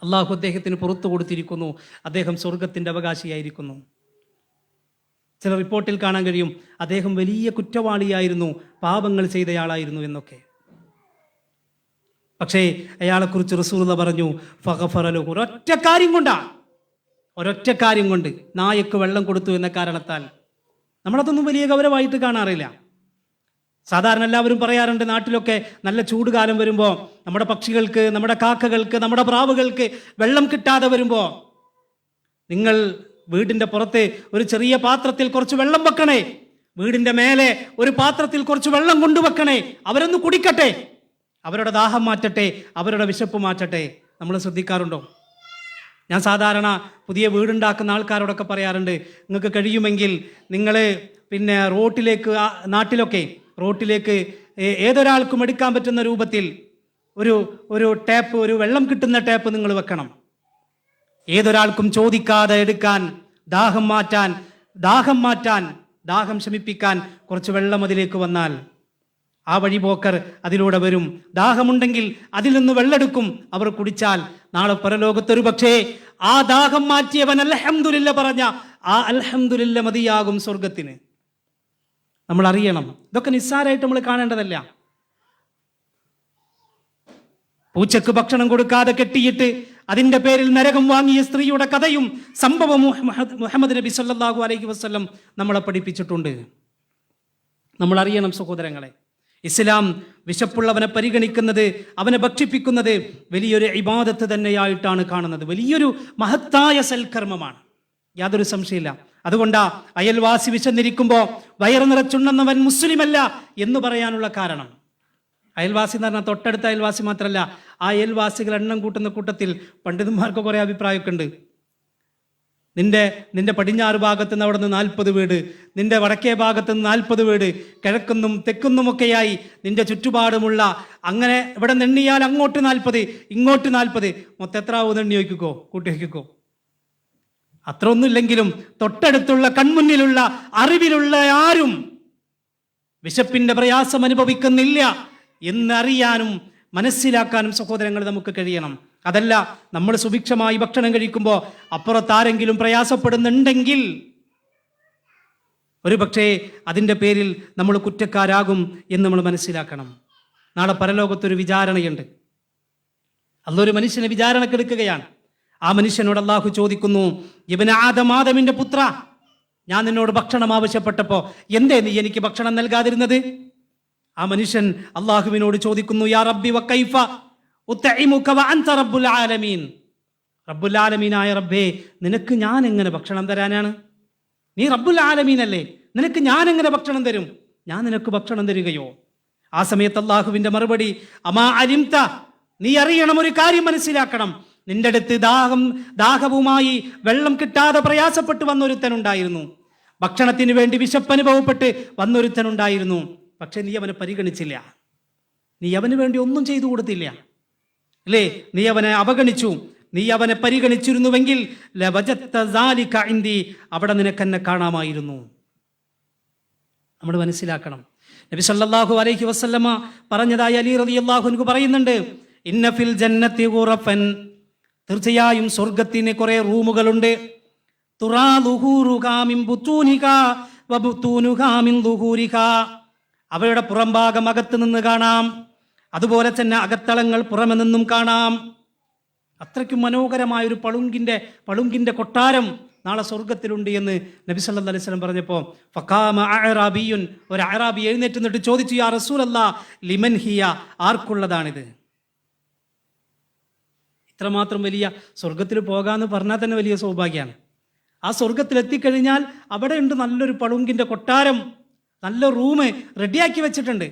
അള്ളാഹു അദ്ദേഹത്തിന് പുറത്തു കൊടുത്തിരിക്കുന്നു, അദ്ദേഹം സ്വർഗത്തിൻ്റെ അവകാശിയായിരിക്കുന്നു. ചില റിപ്പോർട്ടിൽ കാണാൻ കഴിയും അദ്ദേഹം വലിയ കുറ്റവാളിയായിരുന്നു, പാപങ്ങൾ ചെയ്തയാളായിരുന്നു എന്നൊക്കെ. പക്ഷേ അയാളെക്കുറിച്ച് റസൂലുള്ളാഹി പറഞ്ഞു ഫഗഫറ ലഹു. ഒരൊറ്റ കാര്യം കൊണ്ട് നായക്ക് വെള്ളം കൊടുത്തു എന്ന കാരണത്താൽ. നമ്മളതൊന്നും വലിയ ഗൗരവമായിട്ട് കാണാറില്ല. സാധാരണ എല്ലാവരും പറയാറുണ്ട്, നാട്ടിലൊക്കെ നല്ല ചൂടുകാലം വരുമ്പോൾ നമ്മുടെ പക്ഷികൾക്ക്, നമ്മുടെ കാക്കകൾക്ക്, നമ്മുടെ പ്രാവുകൾക്ക് വെള്ളം കിട്ടാതെ വരുമ്പോൾ നിങ്ങൾ വീടിൻ്റെ പുറത്ത് ഒരു ചെറിയ പാത്രത്തിൽ കുറച്ച് വെള്ളം വെക്കണേ, വീടിൻ്റെ മേലെ ഒരു പാത്രത്തിൽ കുറച്ച് വെള്ളം കൊണ്ടുവെക്കണേ, അവരൊന്ന് കുടിക്കട്ടെ, അവരുടെ ദാഹം മാറ്റട്ടെ, അവരുടെ വിശപ്പ് മാറ്റട്ടെ. നമ്മൾ ശ്രദ്ധിക്കാറുണ്ടോ? ഞാൻ സാധാരണ പുതിയ വീടുണ്ടാക്കുന്ന ആൾക്കാരോടൊക്കെ പറയാറുണ്ട്, നിങ്ങൾക്ക് കഴിയുമെങ്കിൽ നിങ്ങൾ റോട്ടിലേക്ക്, നാട്ടിലൊക്കെ റോട്ടിലേക്ക് ഏതൊരാൾക്കും എടുക്കാൻ പറ്റുന്ന രൂപത്തിൽ ഒരു ടാപ്പ്, ഒരു വെള്ളം കിട്ടുന്ന ടാപ്പ് നിങ്ങൾ വെക്കണം. ഏതൊരാൾക്കും ചോദിക്കാതെ എടുക്കാൻ, ദാഹം ശമിപ്പിക്കാൻ കുറച്ച് വെള്ളം അതിലേക്ക് വന്നാൽ ആ വഴിപോക്കർ അതിലൂടെ വരും. ദാഹമുണ്ടെങ്കിൽ അതിൽ നിന്ന് വെള്ളമെടുക്കും, അവർ കുടിച്ചാൽ നാളെ പരലോകത്തൊരു പക്ഷേ ആ ദാഹം മാറ്റിയവൻ അൽഹംദുലില്ലാ പറഞ്ഞ ആ അൽഹംദുലില്ലാ മതിയാകും സ്വർഗത്തിന്. നമ്മൾ അറിയണം, ഇതൊക്കെ നിസ്സാരമായിട്ട് നമ്മൾ കാണേണ്ടതല്ല. പൂച്ചക്ക് ഭക്ഷണം കൊടുക്കാതെ കെട്ടിയിട്ട് അതിൻ്റെ പേരിൽ നരകം വാങ്ങിയ സ്ത്രീയുടെ കഥയും സംഭവം മുഹമ്മദ് നബി സല്ലല്ലാഹു അലൈഹി വസല്ലം നമ്മളെ പഠിപ്പിച്ചിട്ടുണ്ട്. നമ്മൾ അറിയണം സഹോദരങ്ങളെ, ഇസ്ലാം വിശപ്പുള്ളവനെ പരിഗണിക്കുന്നത്, അവനെ ഭക്ഷിപ്പിക്കുന്നത് വലിയൊരു ഇബാദത്ത് തന്നെയായിട്ടാണ് കാണുന്നത്. വലിയൊരു മഹത്തായ സൽക്കർമ്മമാണ്, യാതൊരു സംശയമില്ല. അതുകൊണ്ടാ അയൽവാസി വിശന്നിരിക്കുമ്പോൾ വയറ് നിറച്ചുണ്ണുന്നവൻ മുസ്ലിമല്ല എന്ന് പറയാനുള്ള കാരണം. അയൽവാസി എന്ന് പറഞ്ഞാൽ തൊട്ടടുത്ത അയൽവാസി മാത്രമല്ല, ആ അയൽവാസികൾ എണ്ണം കൂട്ടുന്ന കൂട്ടത്തിൽ പണ്ഡിതന്മാർക്ക് കുറേ അഭിപ്രായമൊക്കെ ഉണ്ട്. നിന്റെ പടിഞ്ഞാറ് ഭാഗത്ത് നിന്ന് അവിടെ നിന്ന് 40 വീട്, നിന്റെ വടക്കേ ഭാഗത്ത് നിന്ന് 40 വീട്, കിഴക്കുന്നും തെക്കുന്നുമൊക്കെയായി നിന്റെ ചുറ്റുപാടുമുള്ള, അങ്ങനെ ഇവിടെ നെണ്ണിയാൽ അങ്ങോട്ട് 40, ഇങ്ങോട്ട് 40, മൊത്തം എത്ര ആവും എണ്ണി വയ്ക്കോ, കൂട്ടി വയ്ക്കോ. അത്ര ഒന്നുമില്ലെങ്കിലും തൊട്ടടുത്തുള്ള കൺമുന്നിലുള്ള അറിവിലുള്ള ആരും വിശപ്പിന്റെ പ്രയാസം അനുഭവിക്കുന്നില്ല എന്നറിയാനും മനസ്സിലാക്കാനും സഹോദരങ്ങൾ നമുക്ക് കഴിയണം. അതല്ല, നമ്മൾ സുഭിക്ഷമായി ഭക്ഷണം കഴിക്കുമ്പോൾ അപ്പുറത്താരെങ്കിലും പ്രയാസപ്പെടുന്നുണ്ടെങ്കിൽ ഒരു പക്ഷേ അതിൻ്റെ പേരിൽ നമ്മൾ കുറ്റക്കാരാകും എന്ന് നമ്മൾ മനസ്സിലാക്കണം. നാളെ പരലോകത്തൊരു വിചാരണയുണ്ട്. അള്ളൊരു മനുഷ്യനെ വിചാരണക്കെടുക്കുകയാണ്. ആ മനുഷ്യനോട് അള്ളാഹു ചോദിക്കുന്നു, ഇബ്ന ആദം, ആദമിന്റെ പുത്ര, ഞാൻ നിന്നോട് ഭക്ഷണം ആവശ്യപ്പെട്ടപ്പോൾ എന്തേ നീ എനിക്ക് ഭക്ഷണം നൽകാതിരുന്നത്? ആ മനുഷ്യൻ അള്ളാഹുവിനോട് ചോദിക്കുന്നു, യാ റബ്ബി വകൈഫ ഉത്ഇമുക വഅൻത റബ്ബുൽ ആലമീൻ. റബ്ബുൽ ആലമീനായ റബ്ബേ, നിനക്ക് ഞാൻ എങ്ങനെ ഭക്ഷണം തരാനാണ്? നീ റബ്ബുൽ ആലമീൻ അല്ലേ, നിനക്ക് ഞാൻ എങ്ങനെ ഭക്ഷണം തരും? ഞാൻ നിനക്ക് ഭക്ഷണം തരികയോ? ആ സമയത്ത് അള്ളാഹുവിന്റെ മറുപടി, അമാ അലിംത, നീ അറിയണം, ഒരു കാര്യം മനസ്സിലാക്കണം, നിന്റെ അടുത്ത് ദാഹവുമായി വെള്ളം കിട്ടാതെ പ്രയാസപ്പെട്ട് വന്നൊരുത്തനുണ്ടായിരുന്നു, ഭക്ഷണത്തിന് വേണ്ടി വിശപ്പനുഭവപ്പെട്ട് വന്നൊരുത്തനുണ്ടായിരുന്നു. പക്ഷെ നീ അവനെ പരിഗണിച്ചില്ല, നീ അവന് വേണ്ടി ഒന്നും ചെയ്തു കൊടുത്തില്ല, അല്ലേ? നീ അവനെ അവഗണിച്ചു. നീ അവനെ പരിഗണിച്ചിരുന്നുവെങ്കിൽ അവിടെ നിനക്കെന്നെ കാണാമായിരുന്നു. നമ്മൾ മനസ്സിലാക്കണം. നബി സല്ലല്ലാഹു അലൈഹി വസല്ലമ പറഞ്ഞതായി അലി റളിയല്ലാഹു അൻഹു പറയുന്നുണ്ട്, ഇന്ന ഫിൽ ജന്നത്തി ഖുറഫൻ, തീർച്ചയായും സ്വർഗത്തിന് കുറെ റൂമുകളുണ്ട്. തുറാ ദുഹൂറുഹാ മിൻ ബുതൂനിഹാ വബുതൂനുഹാ മിൻ ദുഹൂരിഹാ, അവയുടെ പുറംഭാഗം അകത്ത് നിന്ന് കാണാം, അതുപോലെ തന്നെ അകത്തളങ്ങൾ പുറമെ നിന്നും കാണാം. അത്രയ്ക്കും മനോഹരമായൊരു പളുങ്കിന്റെ കൊട്ടാരം നാളെ സ്വർഗത്തിലുണ്ട് എന്ന് നബി സല്ലല്ലാഹു അലൈഹി വസല്ലം പറഞ്ഞപ്പോൾ ഫഖാമ അഅറാബിയുൻ, ഒരു അഅറാബി എഴുന്നേറ്റ് നിന്നിട്ട് ചോദിച്ചു, യാ റസൂലല്ലാഹ് ലിമൻ ഹിയ, ആർക്കുള്ളതാണിത്? ഇത്രമാത്രം വലിയ സ്വർഗത്തിൽ പോകാമെന്ന് പറഞ്ഞാൽ തന്നെ വലിയ സൗഭാഗ്യമാണ്. ആ സ്വർഗത്തിൽ എത്തിക്കഴിഞ്ഞാൽ അവിടെ ഉണ്ട് നല്ലൊരു പളുങ്കിന്റെ കൊട്ടാരം. നല്ല റൂം റെഡിയാക്കി വെച്ചിട്ടുണ്ട്.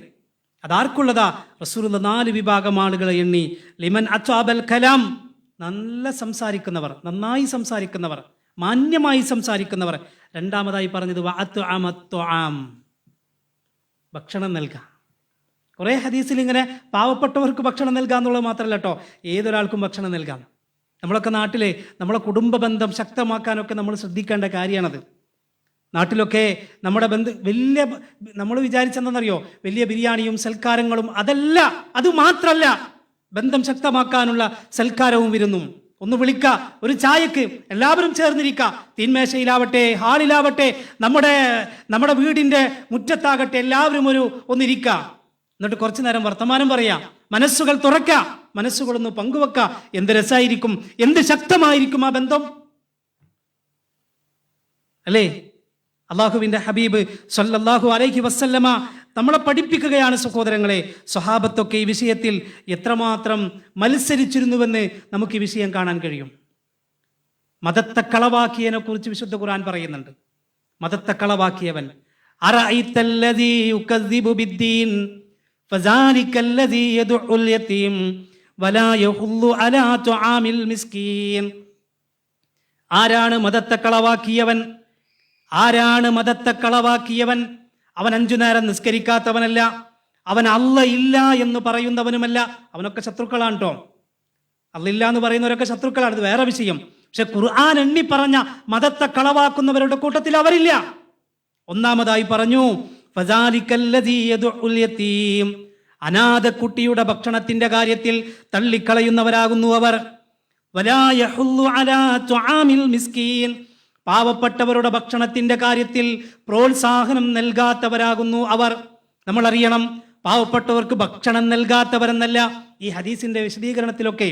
അതാർക്കുള്ളതാ? റസൂലുള്ള 4 വിഭാഗം ആളുകളെ എണ്ണി. ലിമൻ അത്വാബൽ കലാം, നല്ല സംസാരിക്കുന്നവർ, നന്നായി സംസാരിക്കുന്നവർ, മാന്യമായി സംസാരിക്കുന്നവർ. രണ്ടാമതായി പറഞ്ഞത് വഅത്അമത്ത്വാം, ഭക്ഷണം നൽകുക. കുറേ ഹദീസിൽ ഇങ്ങനെ പാവപ്പെട്ടവർക്ക് ഭക്ഷണം നൽകുക എന്നുള്ളത് മാത്രമല്ല കേട്ടോ, ഏതൊരാൾക്കും ഭക്ഷണം നൽകാം. നമ്മളൊക്കെ നാട്ടിലെ നമ്മളെ കുടുംബ ബന്ധം ശക്തമാക്കാനൊക്കെ നമ്മൾ ശ്രദ്ധിക്കേണ്ട കാര്യമാണത്. നാട്ടിലൊക്കെ നമ്മുടെ വലിയ നമ്മൾ വിചാരിച്ചെന്തെന്നറിയോ, വലിയ ബിരിയാണിയും സൽക്കാരങ്ങളും, അതല്ല, അത് മാത്രല്ല, ബന്ധം ശക്തമാക്കാനുള്ള സൽക്കാരവും വിരുന്നും. ഒന്ന് വിളിക്കുക, ഒരു ചായക്ക് എല്ലാവരും ചേർന്നിരിക്കുക, തീന്മേശയിലാവട്ടെ, ഹാളിലാവട്ടെ, നമ്മുടെ വീടിന്റെ മുറ്റത്താകട്ടെ, എല്ലാവരും ഒന്നിരിക്കുക. എന്നിട്ട് കുറച്ചു നേരം വർത്തമാനം പറയാ, മനസ്സുകൾ തുറക്ക, മനസ്സുകളൊന്ന് പങ്കുവെക്ക. എന്ത് രസമായിരിക്കും, എന്ത് ശക്തമായിരിക്കും ആ ബന്ധം, അല്ലേ? അള്ളാഹുവിന്റെ ഹബീബ് സല്ലല്ലാഹു അലൈഹി വസല്ലമ നമ്മളെ പഠിപ്പിക്കുകയാണ് സഹോദരങ്ങളെ. സ്വഹാബത്തൊക്കെ ഈ വിഷയത്തിൽ എത്രമാത്രം മത്സരിച്ചിരുന്നുവെന്ന് നമുക്ക് ഈ വിഷയം കാണാൻ കഴിയും. മതത്തെ കളവാക്കിയതിനെ കുറിച്ച് വിശുദ്ധ ഖുർആൻ പറയുന്നുണ്ട്. മതത്തെ കളവാക്കിയവൻ, അറഅയ്തല്ലദീ യുകദ്ദിബു ബിദ്ദീൻ ഫസാലിക്കല്ലദീ യദ്ഉൽ യതീം വലാ യഹുല്ലു അലാ തുആമിൽ മിസ്കീൻ. ആരാണ് മതത്തെ കളവാക്കിയവൻ? ആരാണ് മതത്തെ കളവാക്കിയവൻ? അവൻ 5 നേരം നിസ്കരിക്കാത്തവനല്ല, അവൻ അല്ല ഇല്ല എന്ന് പറയുന്നവനുമല്ല. അവനൊക്കെ ശത്രുക്കളാണ് കേട്ടോ. അല്ല ഇല്ല എന്ന് പറയുന്നവരൊക്കെ ശത്രുക്കളാണ്, ഇത് വേറെ വിഷയം. പക്ഷെ ഖുർആൻ എണ്ണി പറഞ്ഞ മതത്തെ കളവാക്കുന്നവരുടെ കൂട്ടത്തിൽ അവരില്ല. ഒന്നാമതായി പറഞ്ഞു, ഫസാലിക്കല്ലദീ യദ്ഉൽ യതീം, അനാഥ കുട്ടിയുടെ ഭക്ഷണത്തിന്റെ കാര്യത്തിൽ തള്ളിക്കളയുന്നവരാകുന്നു അവർ. വലാ യഹുല്ലു അലാ തുആമിൽ മിസ്കീൻ, പാവപ്പെട്ടവരുടെ ഭക്ഷണത്തിന്റെ കാര്യത്തിൽ പ്രോത്സാഹനം നൽകാത്തവരാകുന്നു അവർ. നമ്മൾ അറിയണം, പാവപ്പെട്ടവർക്ക് ഭക്ഷണം നൽകാത്തവരെന്നല്ല ഈ ഹദീസിന്റെ വിശദീകരണത്തിലൊക്കെ,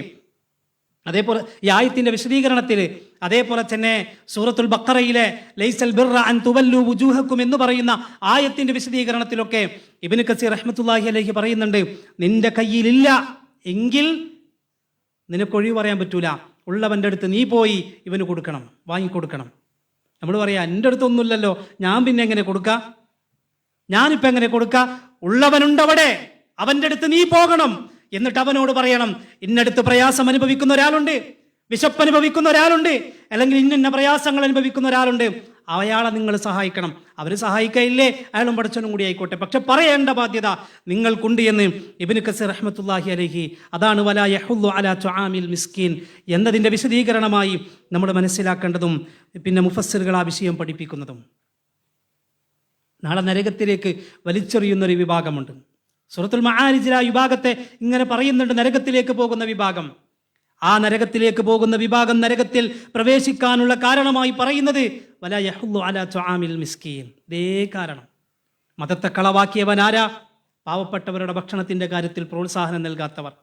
അതേപോലെ ഈ ആയത്തിന്റെ വിശദീകരണത്തിൽ, അതേപോലെ തന്നെ സൂറത്തുൽ ബഖറയിലെ ലൈസൽ ബിർറ അൻ തുവല്ലു വുജൂഹക്കും എന്ന് പറയുന്ന ആയത്തിന്റെ വിശദീകരണത്തിലൊക്കെ ഇബ്നു കസീർ റഹ്മത്തുള്ളാഹി അലൈഹി പറയുന്നുണ്ട്, നിന്റെ കയ്യിലില്ല എങ്കിൽ നിനക്ക് ഒഴിവ് പറയാൻ പറ്റൂല. ഉള്ളവൻ്റെ അടുത്ത് നീ പോയി ഇവന് കൊടുക്കണം, വാങ്ങിക്കൊടുക്കണം. നമ്മൾ പറയാ, എൻ്റെ അടുത്തൊന്നുമില്ലല്ലോ, ഞാൻ പിന്നെ എങ്ങനെ കൊടുക്കാം, ഞാനിപ്പോൾ എങ്ങനെ കൊടുക്കാം? ഉള്ളവനുണ്ടവിടെ, അവൻ്റെ അടുത്ത് നീ പോകണം. എന്നിട്ട് അവനോട് പറയണം, ഇന്നടുത്ത് പ്രയാസം അനുഭവിക്കുന്ന ഒരാളുണ്ട്, വിശപ്പ് അനുഭവിക്കുന്ന ഒരാളുണ്ട്, അല്ലെങ്കിൽ ഇന്ന പ്രയാസങ്ങൾ അനുഭവിക്കുന്ന ഒരാളുണ്ട്, അയാളെ നിങ്ങൾ സഹായിക്കണം. അവർ സഹായിക്കയില്ലേ, അയാളും പഠിച്ചവനും കൂടി ആയിക്കോട്ടെ, പക്ഷെ പറയേണ്ട ബാധ്യത നിങ്ങൾക്കുണ്ട് എന്ന് ഇബ്നു കസീർ റഹ്മത്തുള്ളാഹി അലൈഹി, അതാണ് വലാ യഹുല്ലു അലാ തുആമിൽ മിസ്കീൻ എന്നതിൻ്റെ വിശദീകരണമായി നമ്മൾ മനസ്സിലാക്കേണ്ടതും പിന്നെ മുഫസ്സിറുകൾ ആ വിഷയം പഠിപ്പിക്കുന്നതും. നാളെ നരകത്തിലേക്ക് വലിച്ചെറിയുന്നൊരു വിഭാഗമുണ്ട്. സൂറത്തുൽ മആരിജിൽ ആ വിഭാഗത്തെ ഇങ്ങനെ പറയുന്നുണ്ട്, നരകത്തിലേക്ക് പോകുന്ന വിഭാഗം. ആ നരകത്തിലേക്ക് പോകുന്ന വിഭാഗം നരകത്തിൽ പ്രവേശിക്കാനുള്ള കാരണമായി പറയുന്നത് വലാ യഹുല്ലു അലാ തുആമിൽ മിസ്കീൻ. ഇതേ കാരണം. മതത്തെ കളവാക്കിയവൻ ആരാ? പാവപ്പെട്ടവരുടെ ഭക്ഷണത്തിന്റെ കാര്യത്തിൽ പ്രോത്സാഹനം നൽകാത്തവർ.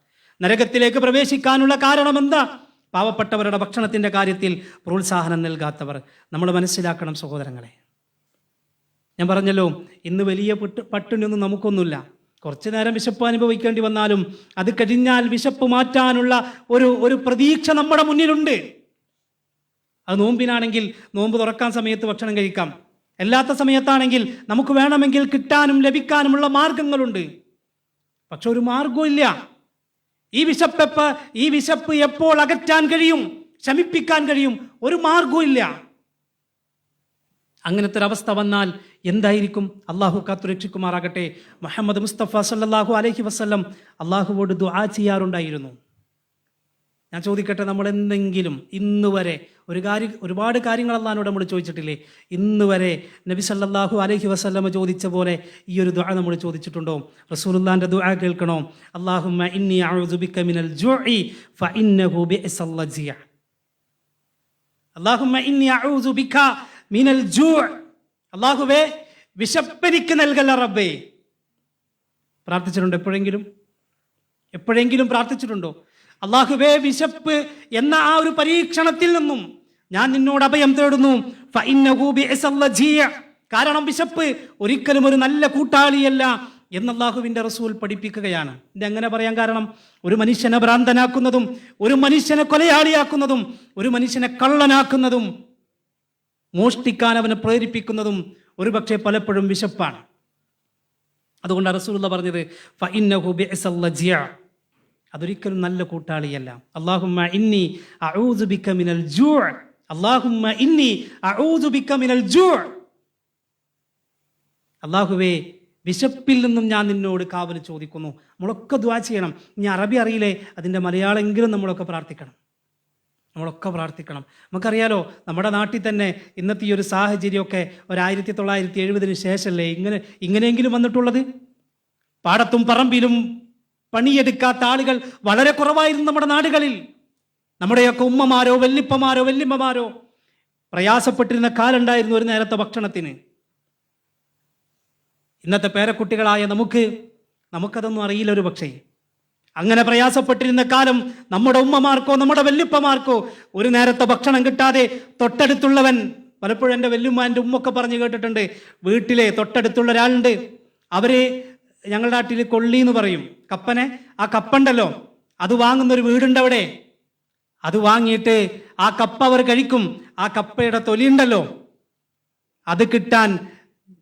നരകത്തിലേക്ക് പ്രവേശിക്കാനുള്ള കാരണം എന്താ? പാവപ്പെട്ടവരുടെ ഭക്ഷണത്തിന്റെ കാര്യത്തിൽ പ്രോത്സാഹനം നൽകാത്തവർ. നമ്മൾ മനസ്സിലാക്കണം സഹോദരങ്ങളെ. ഞാൻ പറഞ്ഞല്ലോ, ഇന്ന് വലിയ പട്ടിണിയൊന്നും നമുക്കൊന്നുമില്ല. കുറച്ചു നേരം വിശപ്പ് അനുഭവിക്കേണ്ടി വന്നാലും അത് കഴിഞ്ഞാൽ വിശപ്പ് മാറ്റാനുള്ള ഒരു പ്രതീക്ഷ നമ്മുടെ മുന്നിലുണ്ട്. അത് നോമ്പിനാണെങ്കിൽ നോമ്പ് തുറക്കാൻ സമയത്ത് ഭക്ഷണം കഴിക്കാം, അല്ലാത്ത സമയത്താണെങ്കിൽ നമുക്ക് വേണമെങ്കിൽ കിട്ടാനും ലഭിക്കാനുമുള്ള മാർഗങ്ങളുണ്ട്. പക്ഷെ ഒരു മാർഗവും ഇല്ല. ഈ വിശപ്പ് എപ്പോൾ അകറ്റാൻ കഴിയും, ശമിപ്പിക്കാൻ കഴിയും? ഒരു മാർഗവും ഇല്ല. അങ്ങനത്തെ ഒരു അവസ്ഥ വന്നാൽ എന്തായിരിക്കും? അള്ളാഹു കാത്തുരക്ഷിക്കുമാറാകട്ടെ. മുഹമ്മദ് മുസ്തഫ സല്ലല്ലാഹു അലൈഹി വസല്ലം അള്ളാഹുവോട് ദുആ ചെയ്യാറുണ്ടായിരുന്നു. ഞാൻ ചോദിക്കട്ടെ, നമ്മൾ എന്തെങ്കിലും ഇന്ന് വരെ ഒരുപാട് കാര്യങ്ങൾ അള്ളാഹിനോട് നമ്മൾ ചോദിച്ചിട്ടില്ലേ? ഇന്ന് വരെ നബി സല്ലല്ലാഹു അലൈഹി വസല്ലം ചോദിച്ച പോലെ ഈ ഒരു ദുആ നമ്മൾ ചോദിച്ചിട്ടുണ്ടോ? റസൂലുള്ളാഹിന്റെ ദുആ കേൾക്കണോ? അല്ലാഹുമ്മ ഇന്നി അഊദു ബിക മിനൽ ജുഇ ഫഇന്നഹു ബിഅസൽ ലജിയ. അല്ലാഹുമ്മ ഇന്നി അഊദു ബിക മിനൽ ജുഅ. അല്ലാഹുവേ, വിശപ്പെനിക്ക് നൽകല്ല റബ്ബേ. പ്രാർത്ഥിച്ചിട്ടുണ്ടോ? എപ്പോഴെങ്കിലും പ്രാർത്ഥിച്ചിട്ടുണ്ടോ? അല്ലാഹുവേ, വിശപ്പ് എന്ന ആ ഒരു പരീക്ഷണത്തിൽ നിന്നും ഞാൻ നിന്നോട് അഭയം തേടുന്നു. ഫഇന്നഹു ബിഅസൽ ലജിയ. കാരണം വിശപ്പ് ഒരിക്കലും ഒരു നല്ല കൂട്ടാളിയല്ല എന്ന് അല്ലാഹുവിന്റെ റസൂൽ പഠിപ്പിക്കുകയാണ്. ഇതെങ്ങനെ പറയാൻ കാരണം? ഒരു മനുഷ്യനെ ഭ്രാന്തനാക്കുന്നതും, ഒരു മനുഷ്യനെ കൊലയാളിയാക്കുന്നതും, ഒരു മനുഷ്യനെ കള്ളനാക്കുന്നതും, മോഷ്ടിക്കാൻ അവനെ പ്രേരിപ്പിക്കുന്നതും ഒരുപക്ഷെ പലപ്പോഴും വിശപ്പാണ്. അതുകൊണ്ട് റസൂലുള്ളാഹി പറഞ്ഞത് ഫഇന്നഹു ബിഅസൽ ലജിഅ, അതൊരിക്കലും നല്ല കൂട്ടാളിയല്ല. അല്ലാഹുമ്മ ഇന്നി അഊദു ബിക മിനൽ ജൂഅ്, അല്ലാഹുമ്മ ഇന്നി അഊദു ബിക മിനൽ ജൂഅ്. അല്ലാഹുവേ, വിശപ്പിൽ നിന്നും ഞാൻ നിന്നോട് കാവൽ ചോദിക്കുന്നു. നമ്മളൊക്കെ ദുആ ചെയ്യണം. ഇനി അറബി അറിയില്ലേ, അതിൻ്റെ മലയാളമെങ്കിലും നമ്മളൊക്കെ പ്രാർത്ഥിക്കണം. നമുക്കറിയാലോ, നമ്മുടെ നാട്ടിൽ തന്നെ ഇന്നത്തെ ഈ ഒരു സാഹചര്യമൊക്കെ 1970 ശേഷമല്ലേ ഇങ്ങനെയെങ്കിലും വന്നിട്ടുള്ളത്. പാടത്തും പറമ്പിലും പണിയെടുക്കാത്ത ആളുകൾ വളരെ കുറവായിരുന്നു നമ്മുടെ നാടുകളിൽ. നമ്മുടെയൊക്കെ ഉമ്മമാരോ വല്യമ്മമാരോ പ്രയാസപ്പെട്ടിരുന്ന കാലുണ്ടായിരുന്നു ഒരു നേരത്തെ ഭക്ഷണത്തിന്. ഇന്നത്തെ പേരക്കുട്ടികളായ നമുക്കതൊന്നും അറിയില്ല. ഒരു പക്ഷേ അങ്ങനെ പ്രയാസപ്പെട്ടിരുന്ന കാലം നമ്മുടെ ഉമ്മമാർക്കോ നമ്മുടെ വല്യപ്പമാർക്കോ ഒരു നേരത്തെ ഭക്ഷണം കിട്ടാതെ തൊട്ടടുത്തുള്ളവൻ, പലപ്പോഴും എൻ്റെ വല്യമ്മ എൻ്റെ ഉമ്മൊക്കെ പറഞ്ഞു കേട്ടിട്ടുണ്ട്, വീട്ടിലെ തൊട്ടടുത്തുള്ള ഒരാളുണ്ട്, അവര് ഞങ്ങളുടെ നാട്ടിൽ കൊള്ളി എന്ന് പറയും, കപ്പനെ. ആ കപ്പുണ്ടല്ലോ, അത് വാങ്ങുന്നൊരു വീടുണ്ട് അവിടെ. അത് വാങ്ങിയിട്ട് ആ കപ്പ അവർ കഴിക്കും. ആ കപ്പയുടെ തൊലിയുണ്ടല്ലോ, അത് കിട്ടാൻ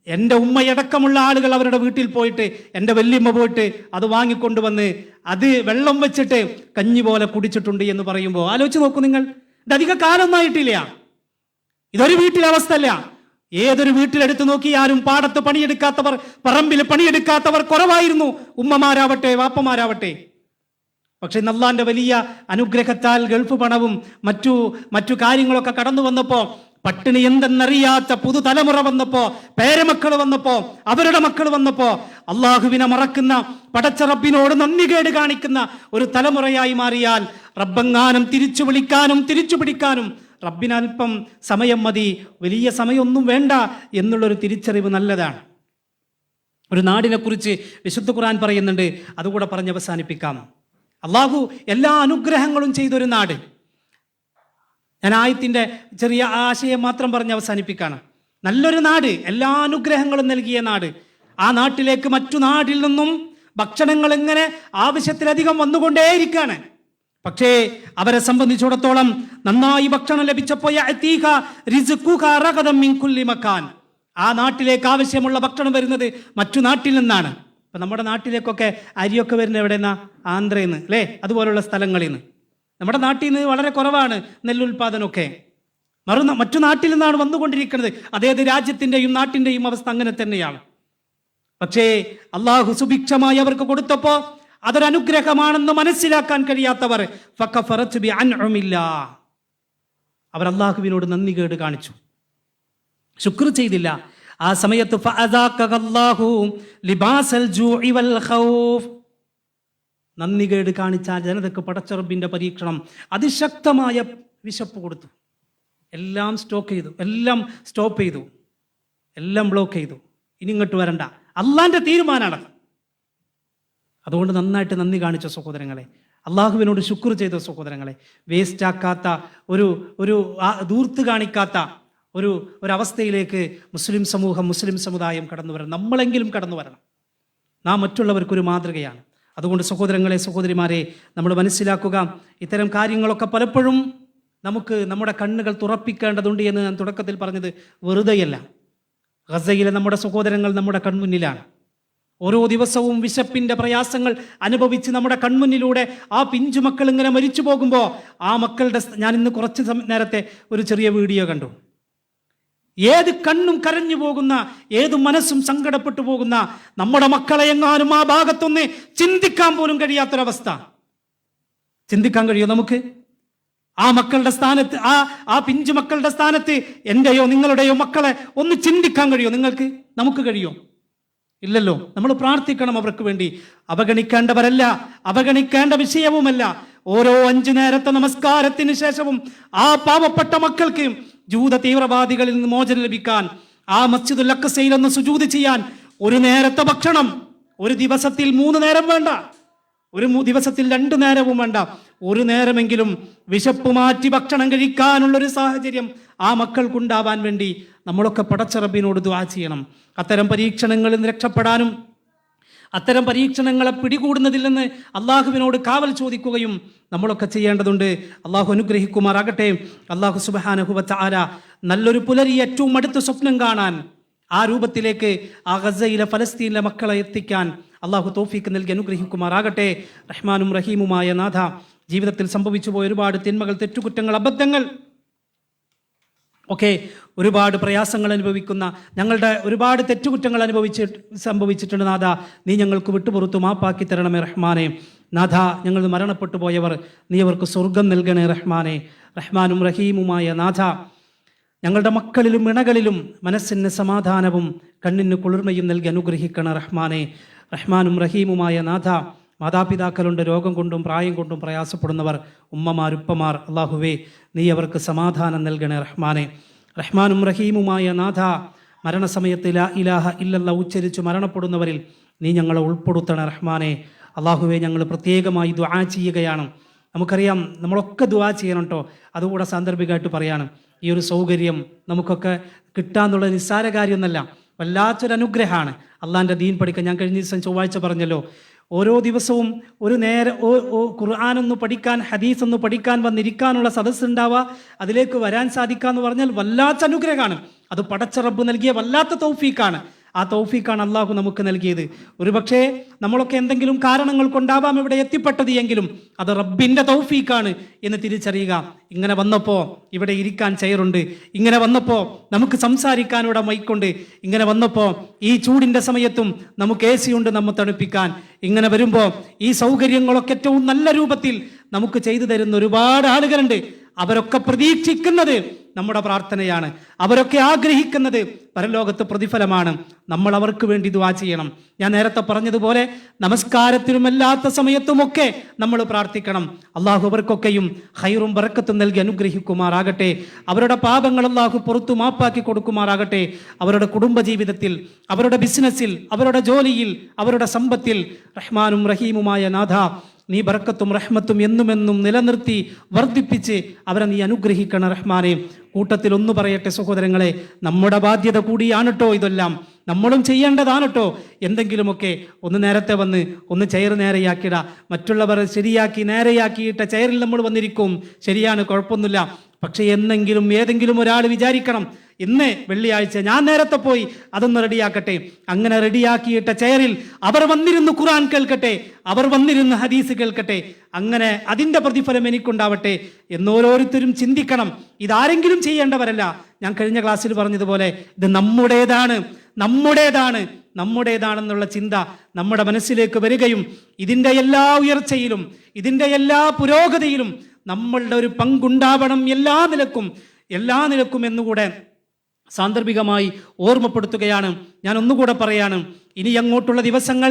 എൻ്റെ ഉമ്മയടക്കമുള്ള ആളുകൾ അവരുടെ വീട്ടിൽ പോയിട്ട്, എൻ്റെ വല്യമ്മ പോയിട്ട് അത് വാങ്ങിക്കൊണ്ടുവന്ന് അത് വെള്ളം വെച്ചിട്ട് കഞ്ഞി പോലെ കുടിച്ചിട്ടുണ്ട് എന്ന് പറയുമ്പോൾ ആലോചിച്ച് നോക്കൂ നിങ്ങൾ. ഇത് അധിക കാലമൊന്നായിട്ടില്ല. ഇതൊരു വീട്ടിലെ അവസ്ഥ അല്ല. ഏതൊരു വീട്ടിലെടുത്ത് നോക്കിയാലും പാടത്ത് പണിയെടുക്കാത്തവർ, പറമ്പിൽ പണിയെടുക്കാത്തവർ കുറവായിരുന്നു, ഉമ്മമാരാവട്ടെ വാപ്പമാരാവട്ടെ. പക്ഷെ അല്ലാഹുവിന്റെ വലിയ അനുഗ്രഹത്താൽ ഗൾഫ് പണവും മറ്റു കാര്യങ്ങളൊക്കെ കടന്നു വന്നപ്പോൾ, പട്ടിണി എന്തെന്നറിയാത്ത പുതുതലമുറ വന്നപ്പോ, പേരമക്കൾ വന്നപ്പോ, അവരുടെ മക്കൾ വന്നപ്പോ, അള്ളാഹുവിനെ മറക്കുന്ന, പടച്ച റബ്ബിനോട് നന്ദികേട് കാണിക്കുന്ന ഒരു തലമുറയായി മാറിയാൽ റബ്ബെങ്ങാനും തിരിച്ചു വിളിക്കാനും തിരിച്ചു പിടിക്കാനും റബ്ബിനൽപ്പം സമയം മതി, വലിയ സമയമൊന്നും വേണ്ട എന്നുള്ളൊരു തിരിച്ചറിവ് നല്ലതാണ്. ഒരു നാടിനെ കുറിച്ച് വിശുദ്ധ ഖുർആൻ പറയുന്നുണ്ട്, അതുകൂടെ പറഞ്ഞ് അവസാനിപ്പിക്കാം. അള്ളാഹു എല്ലാ അനുഗ്രഹങ്ങളും ചെയ്തൊരു നാട്. ഞാൻ ആയത്തിൻ്റെ ചെറിയ ആശയം മാത്രം പറഞ്ഞ് അവസാനിപ്പിക്കാണ്. നല്ലൊരു നാട്, എല്ലാ അനുഗ്രഹങ്ങളും നൽകിയ നാട്. ആ നാട്ടിലേക്ക് മറ്റു നാട്ടിൽ നിന്നും ഭക്ഷണങ്ങൾ എങ്ങനെ ആവശ്യത്തിലധികം വന്നുകൊണ്ടേയിരിക്കുകയാണ്. പക്ഷേ അവരെ സംബന്ധിച്ചിടത്തോളം നന്നായി ഭക്ഷണം ലഭിച്ചപ്പോൾ ആ നാട്ടിലേക്ക് ആവശ്യമുള്ള ഭക്ഷണം വരുന്നത് മറ്റു നാട്ടിൽ നിന്നാണ്. ഇപ്പം നമ്മുടെ നാട്ടിലേക്കൊക്കെ അരിയൊക്കെ വരുന്നത് എവിടെ നിന്നാ? ആന്ധ്രയിൽ നിന്ന് അല്ലേ, അതുപോലുള്ള സ്ഥലങ്ങളിൽ നിന്ന്. നമ്മുടെ നാട്ടിൽ നിന്ന് വളരെ കുറവാണ് നെല്ലുൽപാദനമൊക്കെ. മറ്റു നാട്ടിൽ നിന്നാണ് വന്നുകൊണ്ടിരിക്കുന്നത്. അതേത് രാജ്യത്തിൻ്റെയും നാട്ടിൻ്റെയും അവസ്ഥ അങ്ങനെ തന്നെയാണ്. പക്ഷേ അള്ളാഹു സുഭിക്ഷമായി അവർക്ക് കൊടുത്തപ്പോൾ അതൊരനുഗ്രഹമാണെന്ന് മനസ്സിലാക്കാൻ കഴിയാത്തവർ അവർ അള്ളാഹുവിനോട് നന്ദികേട് കാണിച്ചു, ശുക്ർ ചെയ്തില്ല. ആ സമയത്ത് നന്ദികേട് കാണിച്ച ജനതക്ക് പടച്ച റബ്ബിന്റെ പരീക്ഷണം, അതിശക്തമായ വിശപ്പ് കൊടുത്തു. എല്ലാം സ്റ്റോപ്പ് ചെയ്തു, എല്ലാം ബ്ലോക്ക് ചെയ്തു. ഇനി ഇങ്ങോട്ട് വരണ്ട, അള്ളാന്റെ തീരുമാനമാണ്. അതുകൊണ്ട് നന്നായിട്ട് നന്ദി കാണിച്ച സഹോദരങ്ങളെ, അള്ളാഹുവിനോട് ശുക്ർ ചെയ്ത സഹോദരങ്ങളെ, വേസ്റ്റ് ആക്കാത്ത ഒരു ദൂർത്ത് കാണിക്കാത്ത ഒരവസ്ഥയിലേക്ക് മുസ്ലിം സമൂഹം, മുസ്ലിം സമുദായം കടന്നു വരണം. നമ്മളെങ്കിലും കടന്നു വരണം. നാം മറ്റുള്ളവർക്കൊരു മാതൃകയാണ്. അതുകൊണ്ട് സഹോദരങ്ങളെ, സഹോദരിമാരെ, നമ്മൾ മനസ്സിലാക്കുക, ഇത്തരം കാര്യങ്ങളൊക്കെ പലപ്പോഴും നമുക്ക് നമ്മുടെ കണ്ണുകൾ തുറപ്പിക്കേണ്ടതുണ്ട് എന്ന് ഞാൻ തുടക്കത്തിൽ പറഞ്ഞത് വെറുതെയല്ല. ഗസയിലെ നമ്മുടെ സഹോദരങ്ങൾ നമ്മുടെ കൺമുന്നിലാണ്. ഓരോ ദിവസവും വിശപ്പിന്റെ പ്രയാസങ്ങൾ അനുഭവിച്ച് നമ്മുടെ കൺമുന്നിലൂടെ ആ പിഞ്ചു മക്കൾ ഇങ്ങനെ മരിച്ചു പോകുമ്പോൾ ആ മക്കളുടെ, ഞാൻ ഇന്ന് കുറച്ച് നേരത്തെ ഒരു ചെറിയ വീഡിയോ കണ്ടു. ഏത് കണ്ണും കരഞ്ഞു പോകുന്ന, ഏത് മനസ്സും സങ്കടപ്പെട്ടു പോകുന്ന നമ്മുടെ മക്കളെ എങ്ങാനും ആ ഭാഗത്തൊന്ന് ചിന്തിക്കാൻ പോലും കഴിയാത്തൊരവസ്ഥ. ചിന്തിക്കാൻ കഴിയോ നമുക്ക്? ആ മക്കളുടെ സ്ഥാനത്ത്, ആ പിഞ്ചു മക്കളുടെ സ്ഥാനത്ത് എൻ്റെയോ നിങ്ങളുടെയോ മക്കളെ ഒന്ന് ചിന്തിക്കാൻ കഴിയോ നിങ്ങൾക്ക്? നമുക്ക് കഴിയോ? ഇല്ലല്ലോ. നമ്മൾ പ്രാർത്ഥിക്കണം അവർക്ക് വേണ്ടി. അവഗണിക്കേണ്ടവരല്ല, അവഗണിക്കേണ്ട വിഷയവുമല്ല. ഓരോ 5 നേരത്തെ നമസ്കാരത്തിന് ശേഷവും ആ പാവപ്പെട്ട മക്കൾക്ക് ജൂത തീവ്രവാദികളിൽ നിന്ന് മോചനം ലഭിക്കാൻ, ആ മസ്ജിദുൽ അഖ്സയിൽ ഒന്ന് സുജൂദ് ചെയ്യാൻ ഒരു നേരത്തെ ഭക്ഷണം, ഒരു ദിവസത്തിൽ 3 നേരം വേണ്ട, ഒരു ദിവസത്തിൽ 2 നേരവും വേണ്ട, ഒരു നേരമെങ്കിലും വിശപ്പ് മാറ്റി ഭക്ഷണം കഴിക്കാനുള്ളൊരു സാഹചര്യം ആ മക്കൾക്കുണ്ടാവാൻ വേണ്ടി നമ്മളൊക്കെ പടച്ച റബ്ബിനോട് ദുആ ചെയ്യണം. അത്തരം പരീക്ഷണങ്ങളിൽ നിന്ന് രക്ഷപ്പെടാനും അത്തരം പരീക്ഷണങ്ങളെ പിടികൂടുന്നതിൽ നിന്ന് അള്ളാഹുവിനോട് കാവൽ ചോദിക്കുകയും നമ്മളൊക്കെ ചെയ്യേണ്ടതുണ്ട്. അള്ളാഹു അനുഗ്രഹിക്കുമാറാകട്ടെ. അള്ളാഹു സുബ്ഹാനഹു വ തആല നല്ലൊരു പുലരി ഏറ്റവും അടുത്ത് സ്വപ്നം കാണാൻ ആ രൂപത്തിലേക്ക് ആ ഗസയിലെ ഫലസ്തീനിലെ മക്കളെ എത്തിക്കാൻ അള്ളാഹു തൗഫീക്ക് നൽകി അനുഗ്രഹിക്കുമാറാകട്ടെ. റഹ്മാനും റഹീമുമായ നാഥ, ജീവിതത്തിൽ സംഭവിച്ചു പോയ ഒരുപാട് തിന്മകൾ, തെറ്റുകുറ്റങ്ങൾ, അബദ്ധങ്ങൾ ഒക്കെ ഒരുപാട് പ്രയാസങ്ങൾ അനുഭവിക്കുന്ന ഞങ്ങളുടെ ഒരുപാട് തെറ്റുകുറ്റങ്ങൾ സംഭവിച്ചിട്ടുണ്ട് നാഥ. നീ ഞങ്ങൾക്ക് വിട്ടുപുറത്തു മാപ്പാക്കി തരണമേ റഹ്മാനെ. നാഥ, ഞങ്ങൾ മരണപ്പെട്ടു പോയവർ, നീ അവർക്ക് സ്വർഗം നൽകണേ റഹ്മാനെ. റഹ്മാനും റഹീമുമായ നാഥ, ഞങ്ങളുടെ മക്കളിലും ഇണകളിലും മനസ്സിന് സമാധാനവും കണ്ണിന് കുളിർമയും നൽകി അനുഗ്രഹിക്കണം റഹ്മാനെ. റഹ്മാനും റഹീമുമായ നാഥ, മാതാപിതാക്കളുണ്ട് രോഗം കൊണ്ടും പ്രായം കൊണ്ടും പ്രയാസപ്പെടുന്നവർ, ഉമ്മമാർ, ഉപ്പമാർ, അള്ളാഹുവേ നീ അവർക്ക് സമാധാനം നൽകണേ റഹ്മാനെ. റഹ്മാനും റഹീമുമായ നാഥ, മരണസമയത്ത് ലാ ഇലാഹ ഇല്ലല്ലാഹ് ഉച്ചരിച്ചു മരണപ്പെടുന്നവരിൽ നീ ഞങ്ങളെ ഉൾപ്പെടുത്തണേ റഹ്മാനെ. അള്ളാഹുവേ, ഞങ്ങൾ പ്രത്യേകമായി ദുആ ചെയ്യുകയാണ്. നമുക്കറിയാം, നമ്മളൊക്കെ ദുആ ചെയ്യണം കേട്ടോ. അതുകൂടെ സാന്ദർഭികമായിട്ട് പറയാണ്, ഈ ഒരു സൗകര്യം നമുക്കൊക്കെ കിട്ടാന്നുള്ളത് നിസ്സാര കാര്യമൊന്നല്ല, വല്ലാത്തൊരു അനുഗ്രഹമാണ്. അള്ളാഹിൻ്റെ ദീൻ പഠിക്കാൻ ഞാൻ കഴിഞ്ഞ ദിവസം ചൊവ്വാഴ്ച പറഞ്ഞല്ലോ, ഓരോ ദിവസവും ഒരു നേരം ഖുർആനൊന്ന് പഠിക്കാൻ, ഹദീസ് ഒന്ന് പഠിക്കാൻ വന്നിരിക്കാനുള്ള സദസ്സുണ്ടാവുക, അതിലേക്ക് വരാൻ സാധിക്കുക എന്ന് പറഞ്ഞാൽ വല്ലാത്ത അനുഗ്രഹമാണ്. അത് പടച്ച റബ്ബ് നൽകിയ വല്ലാത്ത തൗഫീഖാണ്. ആ തൗഫീഖാണ് അള്ളാഹു നമുക്ക് നൽകിയത്. ഒരുപക്ഷേ നമ്മളൊക്കെ എന്തെങ്കിലും കാരണങ്ങൾ കൊണ്ടാവാം ഇവിടെ എത്തിപ്പെട്ടത് എങ്കിലും അത് റബ്ബിൻ്റെ തൗഫീഖാണ് എന്ന് തിരിച്ചറിയുക. ഇങ്ങനെ വന്നപ്പോൾ ഇവിടെ ഇരിക്കാൻ ചെയറുണ്ട്, ഇങ്ങനെ വന്നപ്പോൾ നമുക്ക് സംസാരിക്കാനിവിടെ മൈക്കുണ്ട്, ഇങ്ങനെ വന്നപ്പോൾ ഈ ചൂടിൻ്റെ സമയത്തും നമുക്ക് AC ഉണ്ട് നമ്മെ തണുപ്പിക്കാൻ. ഇങ്ങനെ വരുമ്പോൾ ഈ സൗകര്യങ്ങളൊക്കെ ഏറ്റവും നല്ല രൂപത്തിൽ നമുക്ക് ചെയ്തു തരുന്ന ഒരുപാട് ആളുകളുണ്ട്. അവരൊക്കെ പ്രതീക്ഷിക്കുന്നത് നമ്മുടെ പ്രാർത്ഥനയാണ്, അവരൊക്കെ ആഗ്രഹിക്കുന്നത് പരലോകത്ത് പ്രതിഫലമാണ്. നമ്മൾ അവർക്ക് വേണ്ടി ദുആ ചെയ്യണം. ഞാൻ നേരത്തെ പറഞ്ഞതുപോലെ നമസ്കാരത്തിനുമല്ലാത്ത സമയത്തുമൊക്കെ നമ്മൾ പ്രാർത്ഥിക്കണം. അള്ളാഹു അവർക്കൊക്കെയും ഖൈറും ബറക്കത്തും നൽകി അനുഗ്രഹിക്കുമാറാകട്ടെ. അവരുടെ പാപങ്ങൾ അള്ളാഹു പുറത്തു മാപ്പാക്കി കൊടുക്കുമാറാകട്ടെ. അവരുടെ കുടുംബജീവിതത്തിൽ, അവരുടെ ബിസിനസ്സിൽ, അവരുടെ ജോലിയിൽ, അവരുടെ സമ്പത്തിൽ റഹ്മാനും റഹീമുമായ നാഥ, നീ ബറക്കത്തും റഹ്മത്തും എന്നുമെന്നും നിലനിർത്തി വർദ്ധിപ്പിച്ച് അവരെ നീ അനുഗ്രഹിക്കണം റഹ്മാനെ. കൂട്ടത്തിൽ ഒന്ന് പറയട്ടെ സഹോദരങ്ങളെ, നമ്മുടെ ബാധ്യത കൂടിയാണ് കേട്ടോ ഇതെല്ലാം, നമ്മളും ചെയ്യേണ്ടതാണ് കേട്ടോ. എന്തെങ്കിലുമൊക്കെ ഒന്ന് നേരത്തെ വന്ന് ഒന്ന് ചെയർ നേരെയാക്കിയിട, മറ്റുള്ളവർ ശരിയാക്കി നേരെയാക്കിയിട്ട ചെയറിൽ നമ്മൾ വന്നിരിക്കും, ശരിയാണ്, കുഴപ്പമൊന്നുമില്ല. പക്ഷെ എന്നെങ്കിലും ഏതെങ്കിലും ഒരാൾ വിചാരിക്കണം, ഇന്ന് വെള്ളിയാഴ്ച ഞാൻ നേരത്തെ പോയി അതൊന്ന് റെഡിയാക്കട്ടെ. അങ്ങനെ റെഡിയാക്കിയിട്ട ചെയറിൽ അവർ വന്നിരുന്ന് ഖുർആൻ കേൾക്കട്ടെ, അവർ വന്നിരുന്ന് ഹദീസ് കേൾക്കട്ടെ, അങ്ങനെ അതിൻ്റെ പ്രതിഫലം എനിക്കുണ്ടാവട്ടെ എന്നോരോരുത്തരും ചിന്തിക്കണം. ഇതാരെങ്കിലും ചെയ്യേണ്ടവരല്ല. ഞാൻ കഴിഞ്ഞ ക്ലാസ്സിൽ പറഞ്ഞതുപോലെ ഇത് നമ്മുടേതാണെന്നുള്ള ചിന്ത നമ്മുടെ മനസ്സിലേക്ക് വരികയും ഇതിൻ്റെ എല്ലാ ഉയർച്ചയിലും ഇതിൻ്റെ എല്ലാ പുരോഗതിയിലും നമ്മളുടെ ഒരു പങ്കുണ്ടാവണം എല്ലാ നിലക്കും എന്നുകൂടെ സാന്ദർഭികമായി ഓർമ്മപ്പെടുത്തുകയാണ്. ഞാൻ ഒന്നുകൂടെ പറയാണ്, ഇനി അങ്ങോട്ടുള്ള ദിവസങ്ങൾ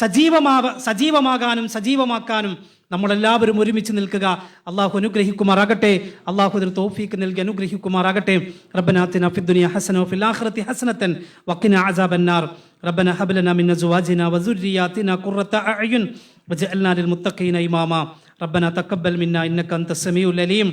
സജീവമാകാനും സജീവമാക്കാനും നമ്മളെല്ലാവരും ഒരുമിച്ച് നിൽക്കുക. അള്ളാഹു അനുഗ്രഹിക്കുമാറാകട്ടെ. അള്ളാഹു അതിന് തൗഫീഖ് നൽകി അനുഗ്രഹിക്കുമാറാകട്ടെ. റബ്ബനാ ആതിനാ ഫിദ്ദുനിയ ഹസന വഫിൽ ആഖിറതി ഹസനതൻ വഖിനാ അസാബന്നാർ. റബ്ബനാ ഹബ് ലനാ മിൻ അസ്വാജിനാ വസുർരിയാതിനാ ഖുർറത അഅ്യുൻ വജഅൽനാ ലിൽ മുത്തഖീന ഇമാമാ. റബ്ബനാ തഖബ്ബൽ മിന്നാ ഇന്നക അൻതസ് സമീഉൽ അലീം.